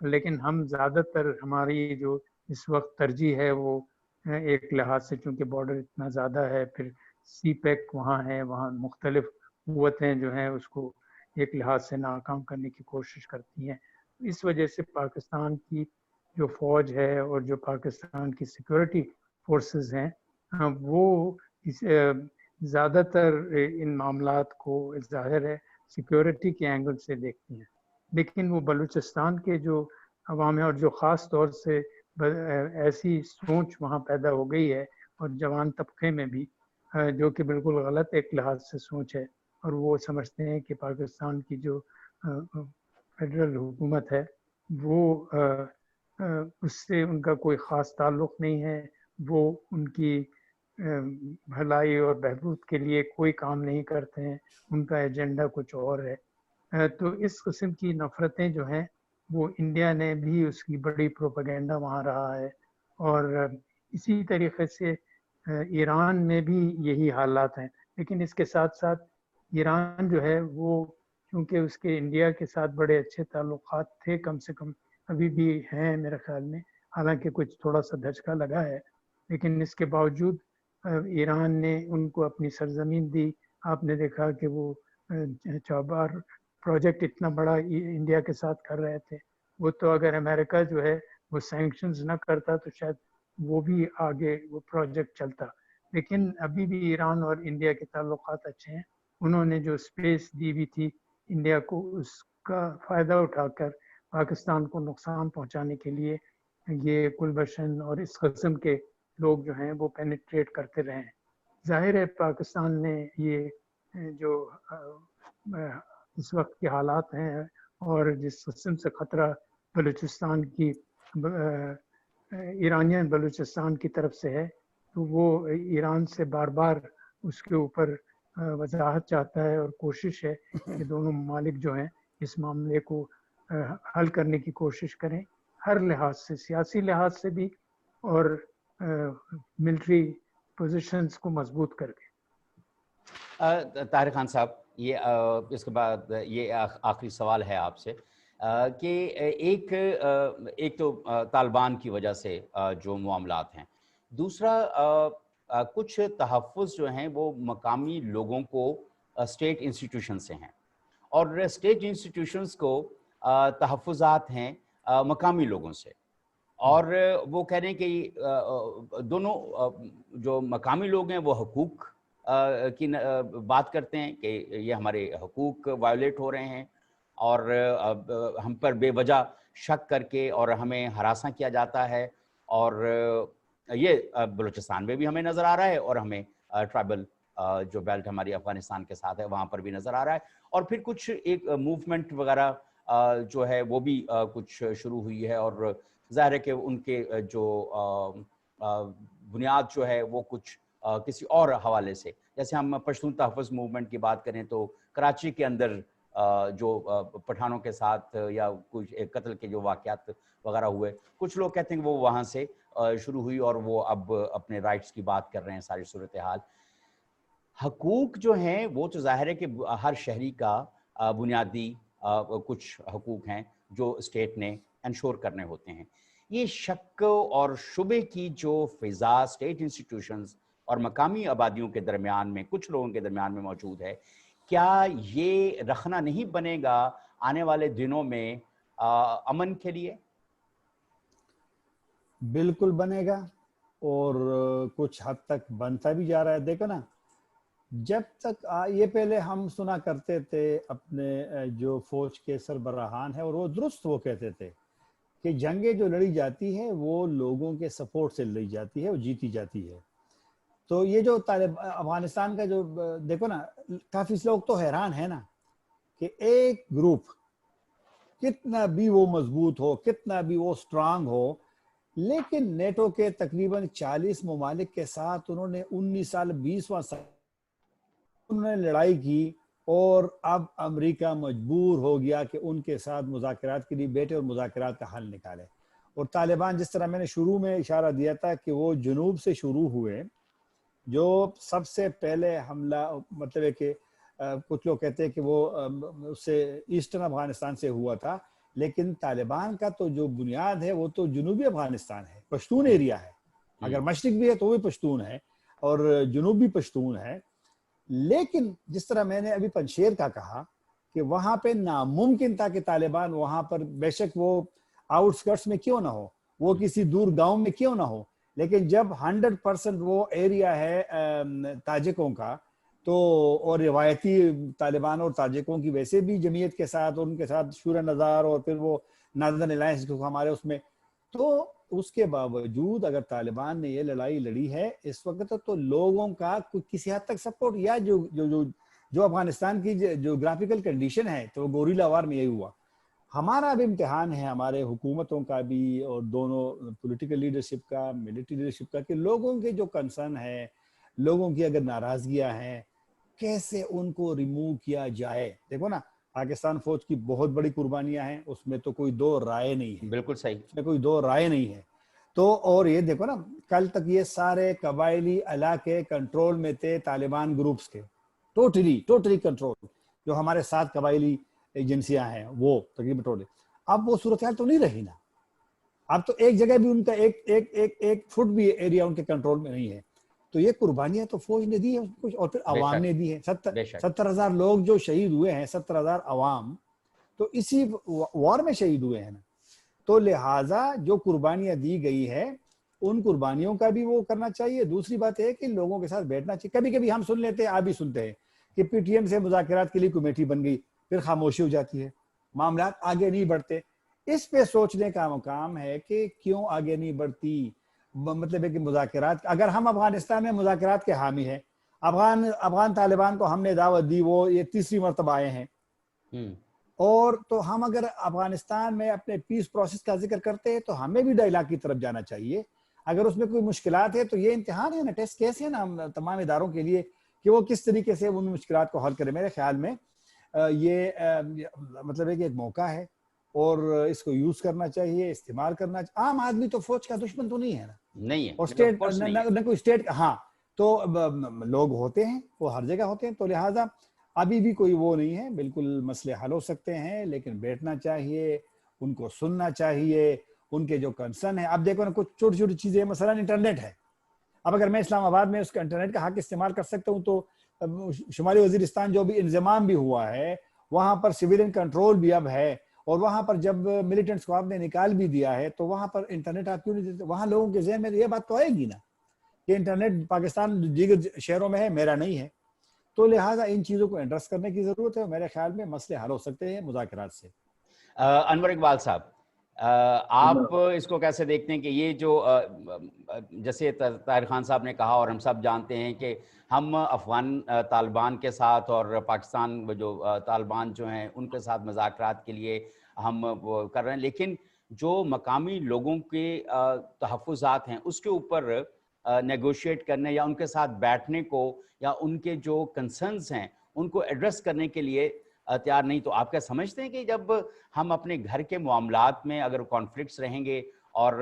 Speaker 2: لیکن ہم زیادہ تر ہماری جو اس وقت ترجیح ہے وہ ایک لحاظ سے چونکہ بارڈر اتنا زیادہ ہے, پھر سی پیک وہاں ہے, وہاں مختلف قوتیں جو ہیں اس کو ایک لحاظ سے ناکام کرنے کی کوشش کرتی ہیں. اس وجہ سے پاکستان کی جو فوج ہے اور جو پاکستان کی سیکورٹی فورسز ہیں وہ زیادہ تر ان معاملات کو ظاہر ہے سیکورٹی کے اینگل سے دیکھتی ہیں. لیکن وہ بلوچستان کے جو عوام ہیں اور جو خاص طور سے ایسی سوچ وہاں پیدا ہو گئی ہے اور جوان طبقے میں بھی جو کہ بالکل غلط ایک لحاظ سے سوچ ہے, اور وہ سمجھتے ہیں کہ پاکستان کی جو فیڈرل حکومت ہے وہ اس سے ان کا کوئی خاص تعلق نہیں ہے, وہ ان کی بھلائی اور بہبود کے لیے کوئی کام نہیں کرتے ہیں, ان کا ایجنڈا کچھ اور ہے. تو اس قسم کی نفرتیں جو ہیں وہ انڈیا نے بھی اس کی بڑی پروپیگنڈا وہاں رہا ہے. اور اسی طریقے سے ایران میں بھی یہی حالات ہیں. لیکن اس کے ساتھ ساتھ ایران جو ہے وہ چونکہ اس کے انڈیا کے ساتھ بڑے اچھے تعلقات تھے, کم سے کم ابھی بھی ہیں میرے خیال میں, حالانکہ کچھ تھوڑا سا دھچکا لگا ہے, لیکن اس کے باوجود ایران نے ان کو اپنی سرزمین دی. آپ نے دیکھا کہ وہ چابہار پروجیکٹ اتنا بڑا انڈیا کے ساتھ کر رہے تھے, وہ تو اگر امریکہ جو ہے وہ سینکشنز نہ کرتا تو شاید وہ بھی آگے وہ پروجیکٹ چلتا. لیکن ابھی بھی ایران اور انڈیا کے تعلقات اچھے ہیں. انہوں نے جو اسپیس دی ہوئی تھی انڈیا کو, اس کا فائدہ اٹھا کر پاکستان کو نقصان پہنچانے کے لیے یہ کلبھوشن اور اس قسم کے لوگ جو ہیں وہ پینیٹریٹ کرتے رہے ہیں. ظاہر ہے پاکستان نے یہ جو اس وقت کے حالات ہیں اور جس قسم سے خطرہ بلوچستان کی ایرانین بلوچستان کی طرف سے ہے, تو وہ ایران سے بار بار اس کے اوپر وضاحت چاہتا ہے اور کوشش ہے کہ دونوں ممالک جو ہیں اس معاملے کو حل کرنے کی کوشش کریں, ہر لحاظ سے, سیاسی لحاظ سے بھی اور ملٹری پوزیشنز کو مضبوط کر کے.
Speaker 1: طاہر خان صاحب, یہ اس کے بعد یہ آخری سوال ہے آپ سے کہ ایک تو طالبان کی وجہ سے جو معاملات ہیں, دوسرا کچھ تحفظ جو ہیں وہ مقامی لوگوں کو اسٹیٹ انسٹیٹیوشن سے ہیں, اور اسٹیٹ انسٹیٹیوشنز کو تحفظات ہیں مقامی لوگوں سے, اور وہ کہہ رہے ہیں کہ دونوں جو مقامی لوگ ہیں وہ حقوق کی بات کرتے ہیں کہ یہ ہمارے حقوق وائلیٹ ہو رہے ہیں اور ہم پر بے وجہ شک کر کے اور ہمیں ہراساں کیا جاتا ہے, اور یہ بلوچستان میں بھی ہمیں نظر آ رہا ہے اور ہمیں ٹرائبل جو بیلٹ ہماری افغانستان کے ساتھ ہے وہاں پر بھی نظر آ رہا ہے. اور پھر کچھ ایک موومنٹ وغیرہ جو ہے وہ بھی کچھ شروع ہوئی ہے, اور ظاہر ہے کہ ان کے جو بنیاد جو ہے وہ کچھ کسی اور حوالے سے, جیسے ہم پشتون تحفظ موومنٹ کی بات کریں تو کراچی کے اندر جو پٹھانوں کے ساتھ یا کچھ قتل کے جو واقعات وغیرہ ہوئے, کچھ لوگ کہتے ہیں کہ وہ وہاں سے شروع ہوئی اور وہ اب اپنے رائٹس کی بات کر رہے ہیں. ساری صورتحال حقوق جو ہیں وہ تو ظاہر ہے کہ ہر شہری کا بنیادی کچھ حقوق ہیں جو اسٹیٹ نے انشور کرنے ہوتے ہیں. یہ شک اور شبے کی جو فضا اسٹیٹ انسٹیٹیوشنز اور مقامی آبادیوں کے درمیان میں, کچھ لوگوں کے درمیان میں موجود ہے, کیا یہ رخنہ نہیں بنے گا آنے والے دنوں میں امن کے لیے؟
Speaker 3: بالکل بنے گا, اور کچھ حد تک بنتا بھی جا رہا ہے. دیکھو نا, جب تک یہ پہلے ہم سنا کرتے تھے اپنے جو فوج کے سربراہان ہیں, اور وہ درست وہ کہتے تھے کہ جنگیں جو لڑی جاتی ہے وہ لوگوں کے سپورٹ سے لڑی جاتی ہے, وہ جیتی جاتی ہے. تو یہ جو افغانستان کا جو دیکھو نا, کافی لوگ تو حیران ہیں نا کہ ایک گروپ کتنا بھی وہ مضبوط ہو, کتنا بھی وہ سٹرانگ ہو, لیکن نیٹو کے تقریباً 40 ممالک کے ساتھ انہوں نے 19 سال 20واں سال انہوں نے لڑائی کی, اور اب امریکہ مجبور ہو گیا کہ ان کے ساتھ مذاکرات کے لیے بیٹھے اور مذاکرات کا حل نکالے. اور طالبان, جس طرح میں نے شروع میں اشارہ دیا تھا کہ وہ جنوب سے شروع ہوئے, جو سب سے پہلے حملہ, مطلب ہے کہ کچھ لوگ کہتے ہیں کہ وہ اس سے ایسٹرن افغانستان سے ہوا تھا, لیکن طالبان کا تو جو بنیاد ہے وہ تو جنوبی افغانستان ہے, پشتون ایریا ہے. اگر مشرق بھی ہے تو وہ پشتون ہے, اور جنوب بھی پشتون ہے. لیکن جس طرح میں نے ابھی پنشیر کا کہا کہ وہاں پہ ناممکن تھا کہ طالبان وہاں پر, بے شک وہ آؤٹ سکرٹس میں کیوں نہ ہو, وہ کسی دور گاؤں میں کیوں نہ ہو, لیکن جب 100% وہ ایریا ہے تاجکوں کا, تو اور روایتی طالبان اور تاجکوں کی ویسے بھی جمعیت کے ساتھ, ان کے ساتھ شورا نظار اور پھر وہ ناردرن الائنس جو ہمارے اس میں, تو اس کے باوجود اگر طالبان نے یہ لڑائی لڑی ہے اس وقت, تو لوگوں کا کسی حد تک سپورٹ, یا جو افغانستان کی جغرافیکل کنڈیشن ہے, تو وہ گوریلا وار میں یہی ہوا. ہمارا اب امتحان ہے, ہمارے حکومتوں کا بھی اور دونوں پولیٹیکل لیڈرشپ کا, ملٹری لیڈرشپ کا, کہ لوگوں کے جو کنسرن ہے, لوگوں کی اگر ناراضگیاں ہیں, کیسے ان کو ریموو کیا جائے. دیکھو نا, پاکستان فوج کی بہت بڑی قربانیاں ہیں, اس میں تو کوئی دو رائے نہیں ہے.
Speaker 1: بالکل صحیح,
Speaker 3: اس میں کوئی دو رائے نہیں ہے. تو اور یہ دیکھو نا, کل تک یہ سارے قبائلی علاقے کنٹرول میں تھے طالبان گروپس کے, ٹوٹلی کنٹرول. جو ہمارے 7 قبائلی ایجنسیاں ہیں وہ تقریباً ٹوٹل. اب وہ صورتحال تو نہیں رہی نا, اب تو ایک جگہ بھی ان کا ایک فٹ بھی ایریا ان کے کنٹرول میں نہیں ہے. تو یہ قربانیاں تو فوج نے دی ہے کچھ, اور پھر عوام نے دی ہے. 70,000 لوگ جو شہید ہوئے ہیں, 70,000 عوام تو اسی وار میں شہید ہوئے ہیں نا. تو لہٰذا جو قربانیاں دی گئی ہے, ان قربانیوں کا بھی وہ کرنا چاہیے. دوسری بات ہے کہ لوگوں کے ساتھ بیٹھنا چاہیے. کبھی کبھی ہم سن لیتے ہیں, آپ بھی سنتے ہیں کہ پی ٹی ایم سے مذاکرات کے لیے کمیٹی بن گئی, پھر خاموشی ہو جاتی ہے, معاملات آگے نہیں بڑھتے. اس پہ سوچنے کا مقام ہے کہ کیوں آگے نہیں بڑھتی. مطلب ہے کہ مذاکرات, اگر ہم افغانستان میں مذاکرات کے حامی ہیں, افغان طالبان کو ہم نے دعوت دی, وہ یہ 3ری مرتبہ آئے ہیں, اور تو ہم اگر افغانستان میں اپنے پیس پروسیس کا ذکر کرتے ہیں تو ہمیں بھی ڈائلاگ کی طرف جانا چاہیے. اگر اس میں کوئی مشکلات ہے تو یہ امتحان ہے نا, ٹیسٹ کیس ہے نا تمام اداروں کے لیے کہ وہ کس طریقے سے ان مشکلات کو حل کرے. میرے خیال میں یہ مطلب ہے کہ ایک موقع ہے, اور اس کو یوز کرنا چاہیے, استعمال کرنا چاہیے. عام آدمی تو فوج کا دشمن تو نہیں ہے نا,
Speaker 1: نہیں ہے,
Speaker 3: اور اسٹیٹ نہ کوئی اسٹیٹ, ہاں تو لوگ ہوتے ہیں, وہ ہر جگہ ہوتے ہیں. تو لہٰذا ابھی بھی کوئی وہ نہیں ہے, بالکل مسئلے حل ہو سکتے ہیں, لیکن بیٹھنا چاہیے, ان کو سننا چاہیے, ان کے جو کنسرن ہے. اب دیکھو نا, کچھ چھوٹی چھوٹی چیزیں, مثلا انٹرنیٹ ہے. اب اگر میں اسلام آباد میں اس کا انٹرنیٹ کا حق استعمال کر سکتا ہوں, تو شمالی وزیرستان جو بھی انضمام بھی ہوا ہے, وہاں پر سویلین کنٹرول بھی اب ہے, اور وہاں پر جب ملیٹنٹس کو آپ نے نکال بھی دیا ہے, تو وہاں پر انٹرنیٹ آپ کیوں نہیں دیتے؟ وہاں لوگوں کے ذہن میں یہ بات تو آئے گی نا کہ انٹرنیٹ پاکستان دیگر شہروں میں ہے, میرا نہیں ہے. تو لہٰذا ان چیزوں کو ایڈریس کرنے کی ضرورت ہے. میرے خیال میں مسئلے حل ہو سکتے ہیں مذاکرات سے.
Speaker 1: انور اقبال صاحب, آپ اس کو کیسے دیکھتے ہیں کہ یہ جو جیسے طاہر خان صاحب نے کہا, اور ہم سب جانتے ہیں کہ ہم افغان طالبان کے ساتھ اور پاکستان جو طالبان جو ہیں ان کے ساتھ مذاکرات کے لیے ہم وہ کر رہے ہیں, لیکن جو مقامی لوگوں کے تحفظات ہیں اس کے اوپر نیگوشیٹ کرنے یا ان کے ساتھ بیٹھنے کو یا ان کے جو کنسرنز ہیں ان کو ایڈریس کرنے کے لیے تیار نہیں. تو آپ کیا سمجھتے ہیں کہ جب ہم اپنے گھر کے معاملات میں اگر کانفلکٹس رہیں گے, اور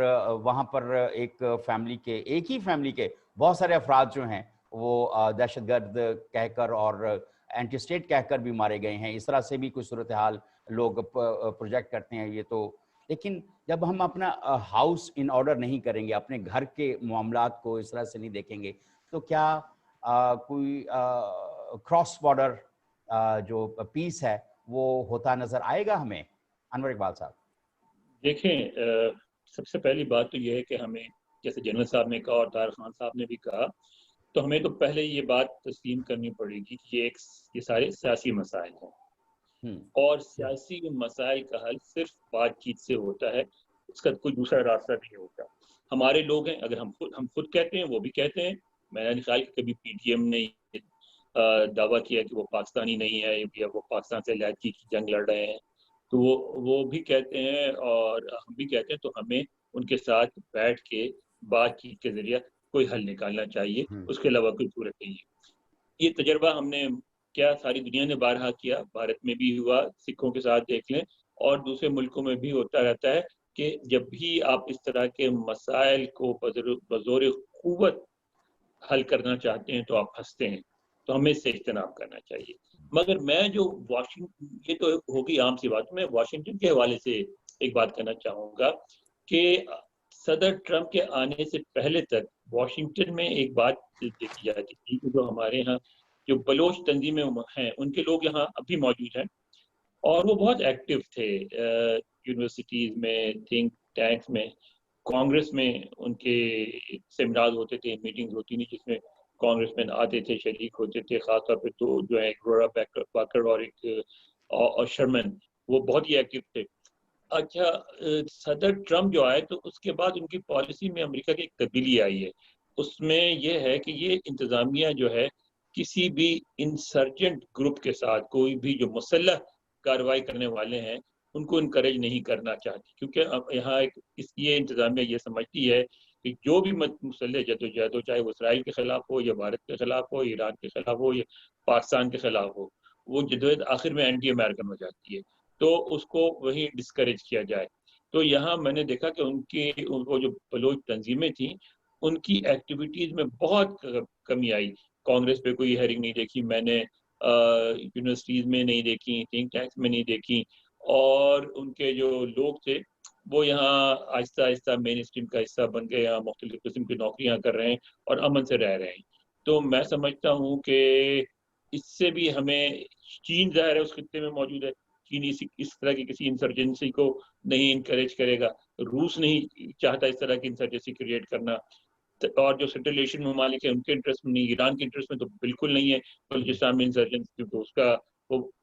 Speaker 1: وہاں پر ایک ہی فیملی کے بہت سارے افراد جو ہیں وہ دہشت گرد کہہ کر اور اینٹی اسٹیٹ کہہ کر بھی مارے گئے ہیں, اس طرح سے بھی کوئی صورتحال لوگ پروجیکٹ کرتے ہیں, یہ تو لیکن جب ہم اپنا ہاؤس ان آرڈر نہیں کریں گے، اپنے گھر کے معاملات کو اس طرح سے نہیں دیکھیں گے، تو کیا کوئی کراس بارڈر جو پیس ہے وہ ہوتا نظر آئے گا ہمیں؟ انور اقبال صاحب
Speaker 4: دیکھیں، سب سے پہلی بات تو یہ ہے کہ ہمیں، جیسے جنرل صاحب نے کہا اور طاہر خان صاحب نے بھی کہا، تو ہمیں تو پہلے یہ بات تسلیم کرنی پڑے گی کہ یہ سارے سیاسی مسائل ہیں، اور سیاسی مسائل کا حل صرف بات چیت سے ہوتا ہے، اس کا کوئی دوسرا راستہ نہیں ہوتا۔ ہمارے لوگ ہیں، اگر ہم خود کہتے ہیں، وہ بھی کہتے ہیں، میں نے خیال کہ کبھی پی ٹی ایم نے دعویٰ کیا کہ وہ پاکستانی نہیں ہے یا وہ پاکستان سے علیحدگی کی جنگ لڑ رہے ہیں، تو وہ بھی کہتے ہیں اور ہم بھی کہتے ہیں، تو ہمیں ان کے ساتھ بیٹھ کے بات چیت کے ذریعہ کوئی حل نکالنا چاہیے، اس کے علاوہ کوئی صورت نہیں ہے۔ یہ تجربہ ہم نے کیا ساری دنیا نے بارہا کیا، بھارت میں بھی ہوا، سکھوں کے ساتھ دیکھ لیں، اور دوسرے ملکوں میں بھی ہوتا رہتا ہے کہ جب بھی آپ اس طرح کے مسائل کو بزور قوت حل کرنا چاہتے ہیں تو آپ پھنستے ہیں، تو ہمیں اس سے اجتناب کرنا چاہیے۔ مگر میں جو یہ تو ہوگی عام سی بات، میں واشنگٹن کے حوالے سے ایک بات کرنا چاہوں گا کہ صدر ٹرمپ کے آنے سے پہلے تک واشنگٹن میں ایک بات دیکھی جاتی تھی کہ جو ہمارے ہاں جو بلوچ تنظیمیں ہیں، ان کے لوگ یہاں ابھی موجود ہیں اور وہ بہت ایکٹیو تھے یونیورسٹیز میں، تھنک ٹینکس میں، کانگریس میں ان کے سیمینار ہوتے تھے، میٹنگز ہوتی تھیں جس میں کانگریس مین آتے تھے، شریک ہوتے تھے، خاص طور پہ تو جو ہے گورا باکر اور شرمن، وہ بہت ہی ایکٹیو تھے۔ اچھا، صدر ٹرمپ جو آئے تو اس کے بعد ان کی پالیسی میں امریکہ کی ایک تبدیلی آئی ہے، اس میں یہ ہے کہ یہ انتظامیہ جو ہے کسی بھی انسرجنٹ گروپ کے ساتھ، کوئی بھی جو مسلح کارروائی کرنے والے ہیں ان کو انکریج نہیں کرنا چاہتی، کیونکہ یہاں یہ انتظامیہ یہ سمجھتی ہے کہ جو بھی مسلح جدوجہد ہو، چاہے وہ اسرائیل کے خلاف ہو یا بھارت کے خلاف ہو، ایران کے خلاف ہو یا پاکستان کے خلاف ہو، وہ جدوجہد آخر میں اینٹی امریکن ہو جاتی ہے، تو اس کو وہی ڈسکریج کیا جائے۔ تو یہاں میں نے دیکھا کہ وہ جو بلوچ تنظیمیں تھیں ان کی ایکٹیویٹیز میں بہت کمی آئی، کانگریس پہ کوئی ہیئرنگ نہیں دیکھی میں نے، یونیورسٹیز میں نہیں دیکھی، تھنک ٹینکس میں نہیں دیکھی، اور ان کے جو لوگ تھے وہ یہاں آہستہ آہستہ مین اسٹریم کا حصہ بن کے یہاں مختلف قسم کی نوکریاں کر رہے ہیں اور امن سے رہ رہے ہیں۔ تو میں سمجھتا ہوں کہ اس سے بھی ہمیں، چین ظاہر ہے اس خطے میں موجود ہے، چین اس طرح کی کسی انسرجنسی کو نہیں انکریج کرے گا، روس نہیں چاہتا اس طرح کی انسرجنسی کریٹ کرنا، اور جو سینٹرل ایشین ممالک ہیں ان کے انٹرسٹ میں نہیں، ایران کے انٹرسٹ میں تو بالکل نہیں ہے بلوچستان میں انسرجنسی، کیونکہ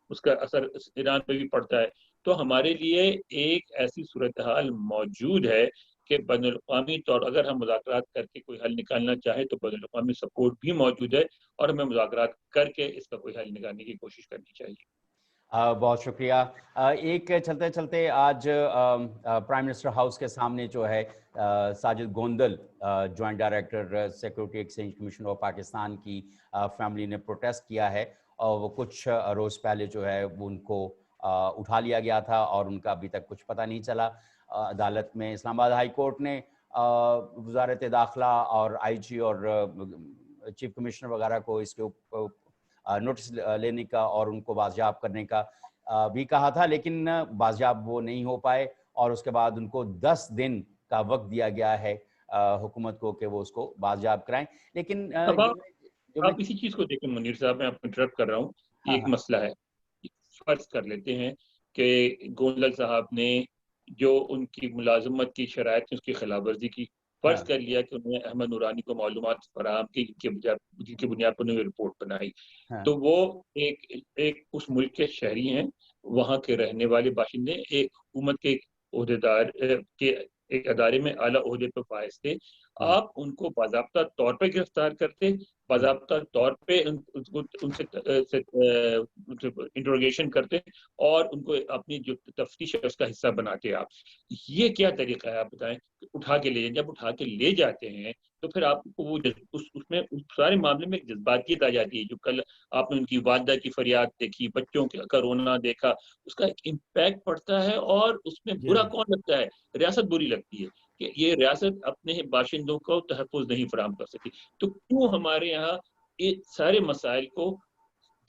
Speaker 4: اس کا اثر ایران پہ بھی پڑتا ہے۔ تو ہمارے لیے ایک ایسی صورتحال موجود ہے کہ بین الاقوامی طور اگر ہم مذاکرات کر کے کوئی حل نکالنا چاہیں تو بین الاقوامی سپورٹ بھی موجود ہے، اور ہمیں مذاکرات کر کے اس کا کوئی حل نکالنے کی کوشش کرنی چاہیے۔
Speaker 1: بہت شکریہ۔ ایک چلتے چلتے آج پرائم منسٹر ہاؤس کے سامنے جو ہے Sajid Gondal, joint director security exchange commission of Pakistan کی فیملی نے پروٹیسٹ کیا ہے، اور وہ کچھ روز پہلے جو ہے وہ ان کو اٹھا لیا گیا تھا اور ان کا ابھی تک کچھ پتہ نہیں چلا۔ عدالت میں اسلام آباد ہائی کورٹ نے وزارت داخلہ اور آئی جی اور چیف کمشنر وغیرہ کو اس کے نوٹس لینے کا اور ان کو بازیاب کرنے کا بھی کہا تھا، لیکن بازیاب وہ نہیں ہو پائے، اور اس کے بعد ان کو 10 دن کا وقت دیا گیا ہے حکومت کو کہ وہ اس کو بازیاب کرائیں۔ لیکن
Speaker 4: اب آپ اسی چیز کو دیکھیں منیر صاحب، میں آپ کو انٹرپٹ کر رہا ہوں، یہ ایک مسئلہ ہے، فرض کر لیتے ہیں کہ گوندل صاحب نے جو ان کی ملازمت کی شرائط اس کی خلاف ورزی کی، فرض کر لیا کہ انہوں نے احمد نورانی کو معلومات فراہم کی جن کی بنیاد پر انہوں نے رپورٹ بنائی، تو وہ ایک اس ملک کے شہری ہیں، وہاں کے رہنے والے باشندے، ایک حکومت کے عہدیدار کے ایک ادارے میں اعلیٰ عہدے پر فائز تھے، آپ ان کو باضابطہ طور پہ گرفتار کرتے، باضابطہ طور پہ ان سے انٹروگیشن کرتے اور ان کو اپنی جو تفتیش ہے اس کا حصہ بناتے۔ آپ یہ کیا طریقہ ہے آپ بتائیں؟ اٹھا کے لے جائیں، جب اٹھا کے لے جاتے ہیں تو پھر آپ کو وہ اس میں سارے معاملے میں جذباتیت آ جاتی ہے۔ جو کل آپ نے ان کی والدہ کی فریاد دیکھی، بچوں کا رونا دیکھا، اس کا ایک امپیکٹ پڑتا ہے، اور اس میں برا کون لگتا ہے؟ ریاست بری لگتی ہے کہ یہ ریاست اپنے باشندوں کو تحفظ نہیں فراہم کر سکی۔ تو کیوں ہمارے یہاں یہ سارے مسائل کو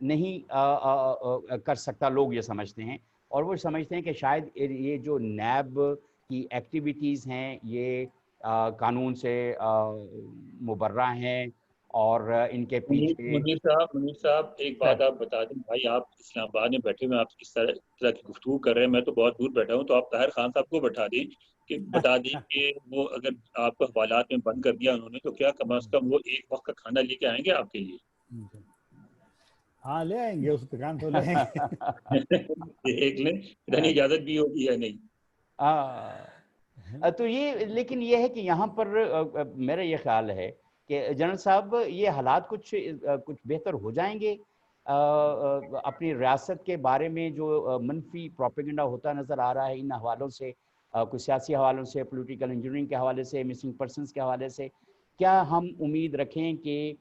Speaker 1: نہیں کر سکتا، لوگ یہ سمجھتے ہیں، اور وہ سمجھتے ہیں کہ شاید یہ جو نیب کی ایکٹیویٹیز ہیں یہ قانون سے مبرہ ہیں، اور ان کے پیچھے
Speaker 4: منیر صاحب ایک بات آپ بتا دیں، بھائی آپ اسلام آباد میں بیٹھے ہوئے، آپ اس طرح کی گفتگو کر رہے ہیں، میں تو بہت دور بیٹھا ہوں، تو آپ طاہر خان صاحب کو بتا دیں کہ وہ اگر آپ کو حوالات میں بند کر دیا انہوں نے، تو کیا کم از کم وہ ایک وقت کا کھانا لے کے آئیں گے آپ کے لیے؟
Speaker 3: ہاں لے آئیں گے، اس دکان تو لے آئیں گے
Speaker 4: دیکھ لیں اتنی اجازت بھی ہوگی یا نہیں۔
Speaker 1: تو یہ، لیکن یہ ہے کہ یہاں پر میرا یہ خیال ہے کہ جنرل صاحب یہ حالات کچھ بہتر ہو جائیں گے، اپنی ریاست کے بارے میں جو منفی پروپیگنڈا ہوتا نظر آ رہا ہے ان حوالوں سے، کچھ سیاسی حوالوں سے، پولیٹیکل انجینئرنگ کے حوالے سے، مسنگ پرسنز کے حوالے سے، کیا ہم امید رکھیں کہ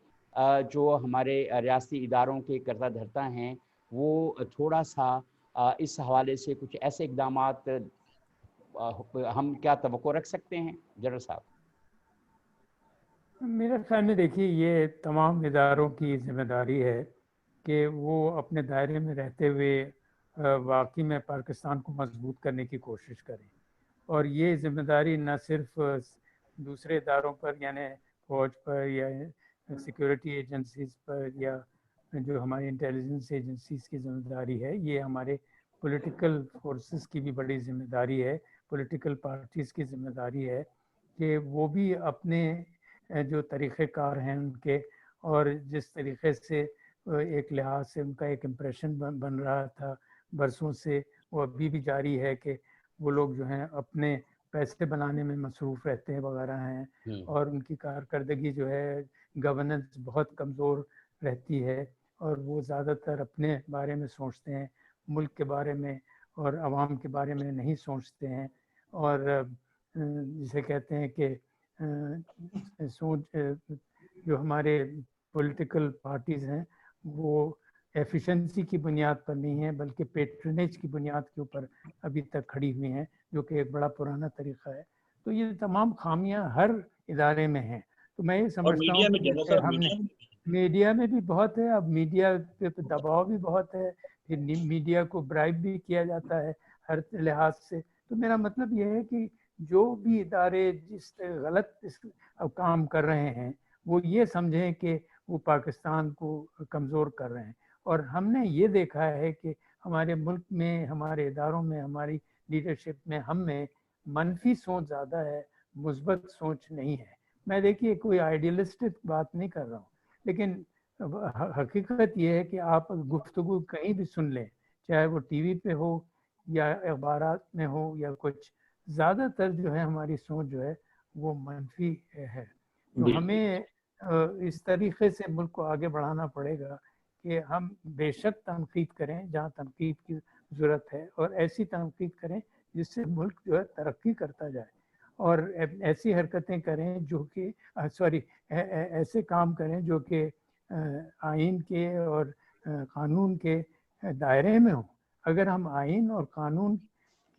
Speaker 1: جو ہمارے ریاستی اداروں کے کردہ دھرتا ہیں وہ تھوڑا سا اس حوالے سے کچھ ایسے اقدامات ہم کیا توقع رکھ سکتے ہیں جنرل صاحب؟
Speaker 2: میرے خیال میں دیکھیے یہ تمام اداروں کی ذمہ داری ہے کہ وہ اپنے دائرے میں رہتے ہوئے واقعی میں پاکستان کو مضبوط کرنے کی کوشش کریں، اور یہ ذمہ داری نہ صرف دوسرے اداروں پر یعنی فوج پر یا سیکورٹی ایجنسیز پر یا جو ہماری انٹیلیجنس ایجنسیز کی ذمہ داری ہے، یہ ہمارے پولیٹیکل فورسز کی بھی بڑی ذمہ داری ہے، پولیٹیکل پارٹیز کی ذمہ داری ہے کہ وہ بھی اپنے جو طریقہ کار ہیں ان کے، اور جس طریقے سے ایک لحاظ سے ان کا ایک امپریشن بن رہا تھا برسوں سے، وہ ابھی بھی جاری ہے کہ وہ لوگ جو ہیں اپنے پیسے بنانے میں مصروف رہتے ہیں وغیرہ ہیں، اور ان کی کارکردگی جو ہے گورننس بہت کمزور رہتی ہے، اور وہ زیادہ تر اپنے بارے میں سوچتے ہیں، ملک کے بارے میں اور عوام کے بارے میں نہیں سوچتے ہیں، اور جسے کہتے ہیں کہ سوچ جو ہمارے پولیٹیکل پارٹیز ہیں وہ ایفیشنسی کی بنیاد پر نہیں ہے بلکہ پیٹرنیج کی بنیاد کے اوپر ابھی تک کھڑی ہوئی ہیں، جو کہ ایک بڑا پرانا طریقہ ہے۔ تو یہ تمام خامیاں ہر ادارے میں ہیں، تو میں یہ
Speaker 4: اور
Speaker 2: سمجھتا
Speaker 4: میڈیا
Speaker 2: ہوں
Speaker 4: میں
Speaker 2: کہ
Speaker 4: جنرل
Speaker 2: جیسے
Speaker 4: صاحب،
Speaker 2: ہم نے میڈیا میں بھی بہت ہے، اب میڈیا پہ دباؤ بھی بہت ہے، پھر میڈیا کو برائب بھی کیا جاتا ہے ہر لحاظ سے، تو میرا مطلب یہ ہے کہ جو بھی ادارے جس غلط کام کر رہے ہیں وہ یہ سمجھیں کہ وہ پاکستان کو کمزور کر رہے ہیں، اور ہم نے یہ دیکھا ہے کہ ہمارے ملک میں، ہمارے اداروں میں، ہماری لیڈرشپ میں ہم میں منفی سوچ زیادہ ہے، مثبت سوچ نہیں ہے۔ میں دیکھیے کوئی آئیڈیلسٹک بات نہیں کر رہا ہوں، لیکن حقیقت یہ ہے کہ آپ گفتگو کہیں بھی سن لیں، چاہے وہ ٹی وی پہ ہو یا اخبارات میں ہو یا کچھ، زیادہ تر جو ہے ہماری سوچ جو ہے وہ منفی ہے۔ تو ہمیں اس طریقے سے ملک کو آگے بڑھانا پڑے گا کہ ہم بے شک تنقید کریں جہاں تنقید کی ضرورت ہے، اور ایسی تنقید کریں جس سے ملک جو ہے ترقی کرتا جائے، اور ایسی حرکتیں کریں جو کہ ایسے کام کریں جو کہ آئین کے اور قانون کے دائرے میں ہوں۔ اگر ہم آئین اور قانون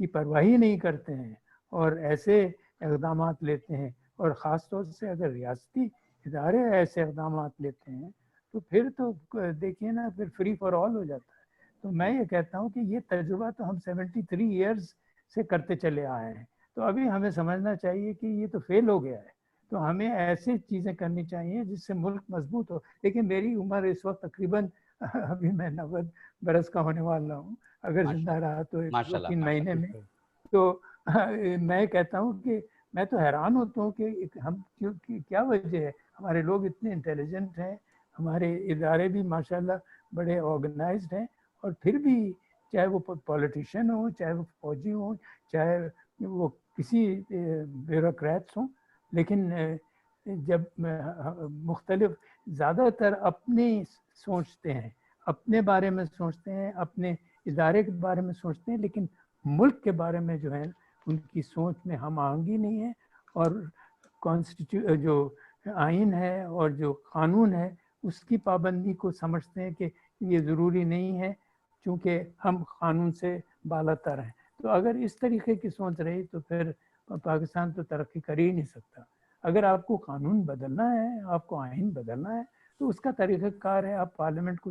Speaker 2: کی پرواہی نہیں کرتے ہیں اور ایسے اقدامات لیتے ہیں، اور خاص طور سے اگر ریاستی ادارے ایسے اقدامات لیتے ہیں، تو پھر تو دیکھیے نا، پھر فری فار آل ہو جاتا ہے۔ تو میں یہ کہتا ہوں کہ یہ تجربہ تو ہم 73 ایئرز سے کرتے چلے آئے ہیں، تو ابھی ہمیں سمجھنا چاہیے کہ یہ تو فیل ہو گیا ہے، تو ہمیں ایسی چیزیں کرنی چاہیے جس سے ملک مضبوط ہو۔ لیکن میری عمر اس وقت تقریباً ابھی میں 90 برس کا ہونے والا ہوں، اگر زندہ رہا تو 2-3 مہینے میں، تو میں کہتا ہوں کہ میں تو حیران ہوتا ہوں کہ ہم کیا وجہ ہے، ہمارے لوگ اتنے انٹیلیجنٹ ہیں، ہمارے ادارے بھی ماشاءاللہ بڑے آرگنائزڈ ہیں، اور پھر بھی چاہے وہ پولیٹیشین ہوں، چاہے وہ فوجی ہوں، چاہے وہ کسی بیوروکریٹس ہوں، لیکن جب مختلف زیادہ تر اپنی سوچتے ہیں، اپنے بارے میں سوچتے ہیں، اپنے ادارے کے بارے میں سوچتے ہیں، لیکن ملک کے بارے میں جو ہے ان کی سوچ میں ہم آہنگی نہیں ہے، اور جو آئین ہے اور جو قانون ہے اس کی پابندی کو سمجھتے ہیں کہ یہ ضروری نہیں ہے چونکہ ہم قانون سے بالا تر ہیں۔ تو اگر اس طریقے کی سوچ رہی تو پھر پاکستان تو ترقی کر ہی نہیں سکتا۔ اگر آپ کو قانون بدلنا ہے، آپ کو آئین بدلنا ہے، تو اس کا طریقہ کار ہے آپ پارلیمنٹ کو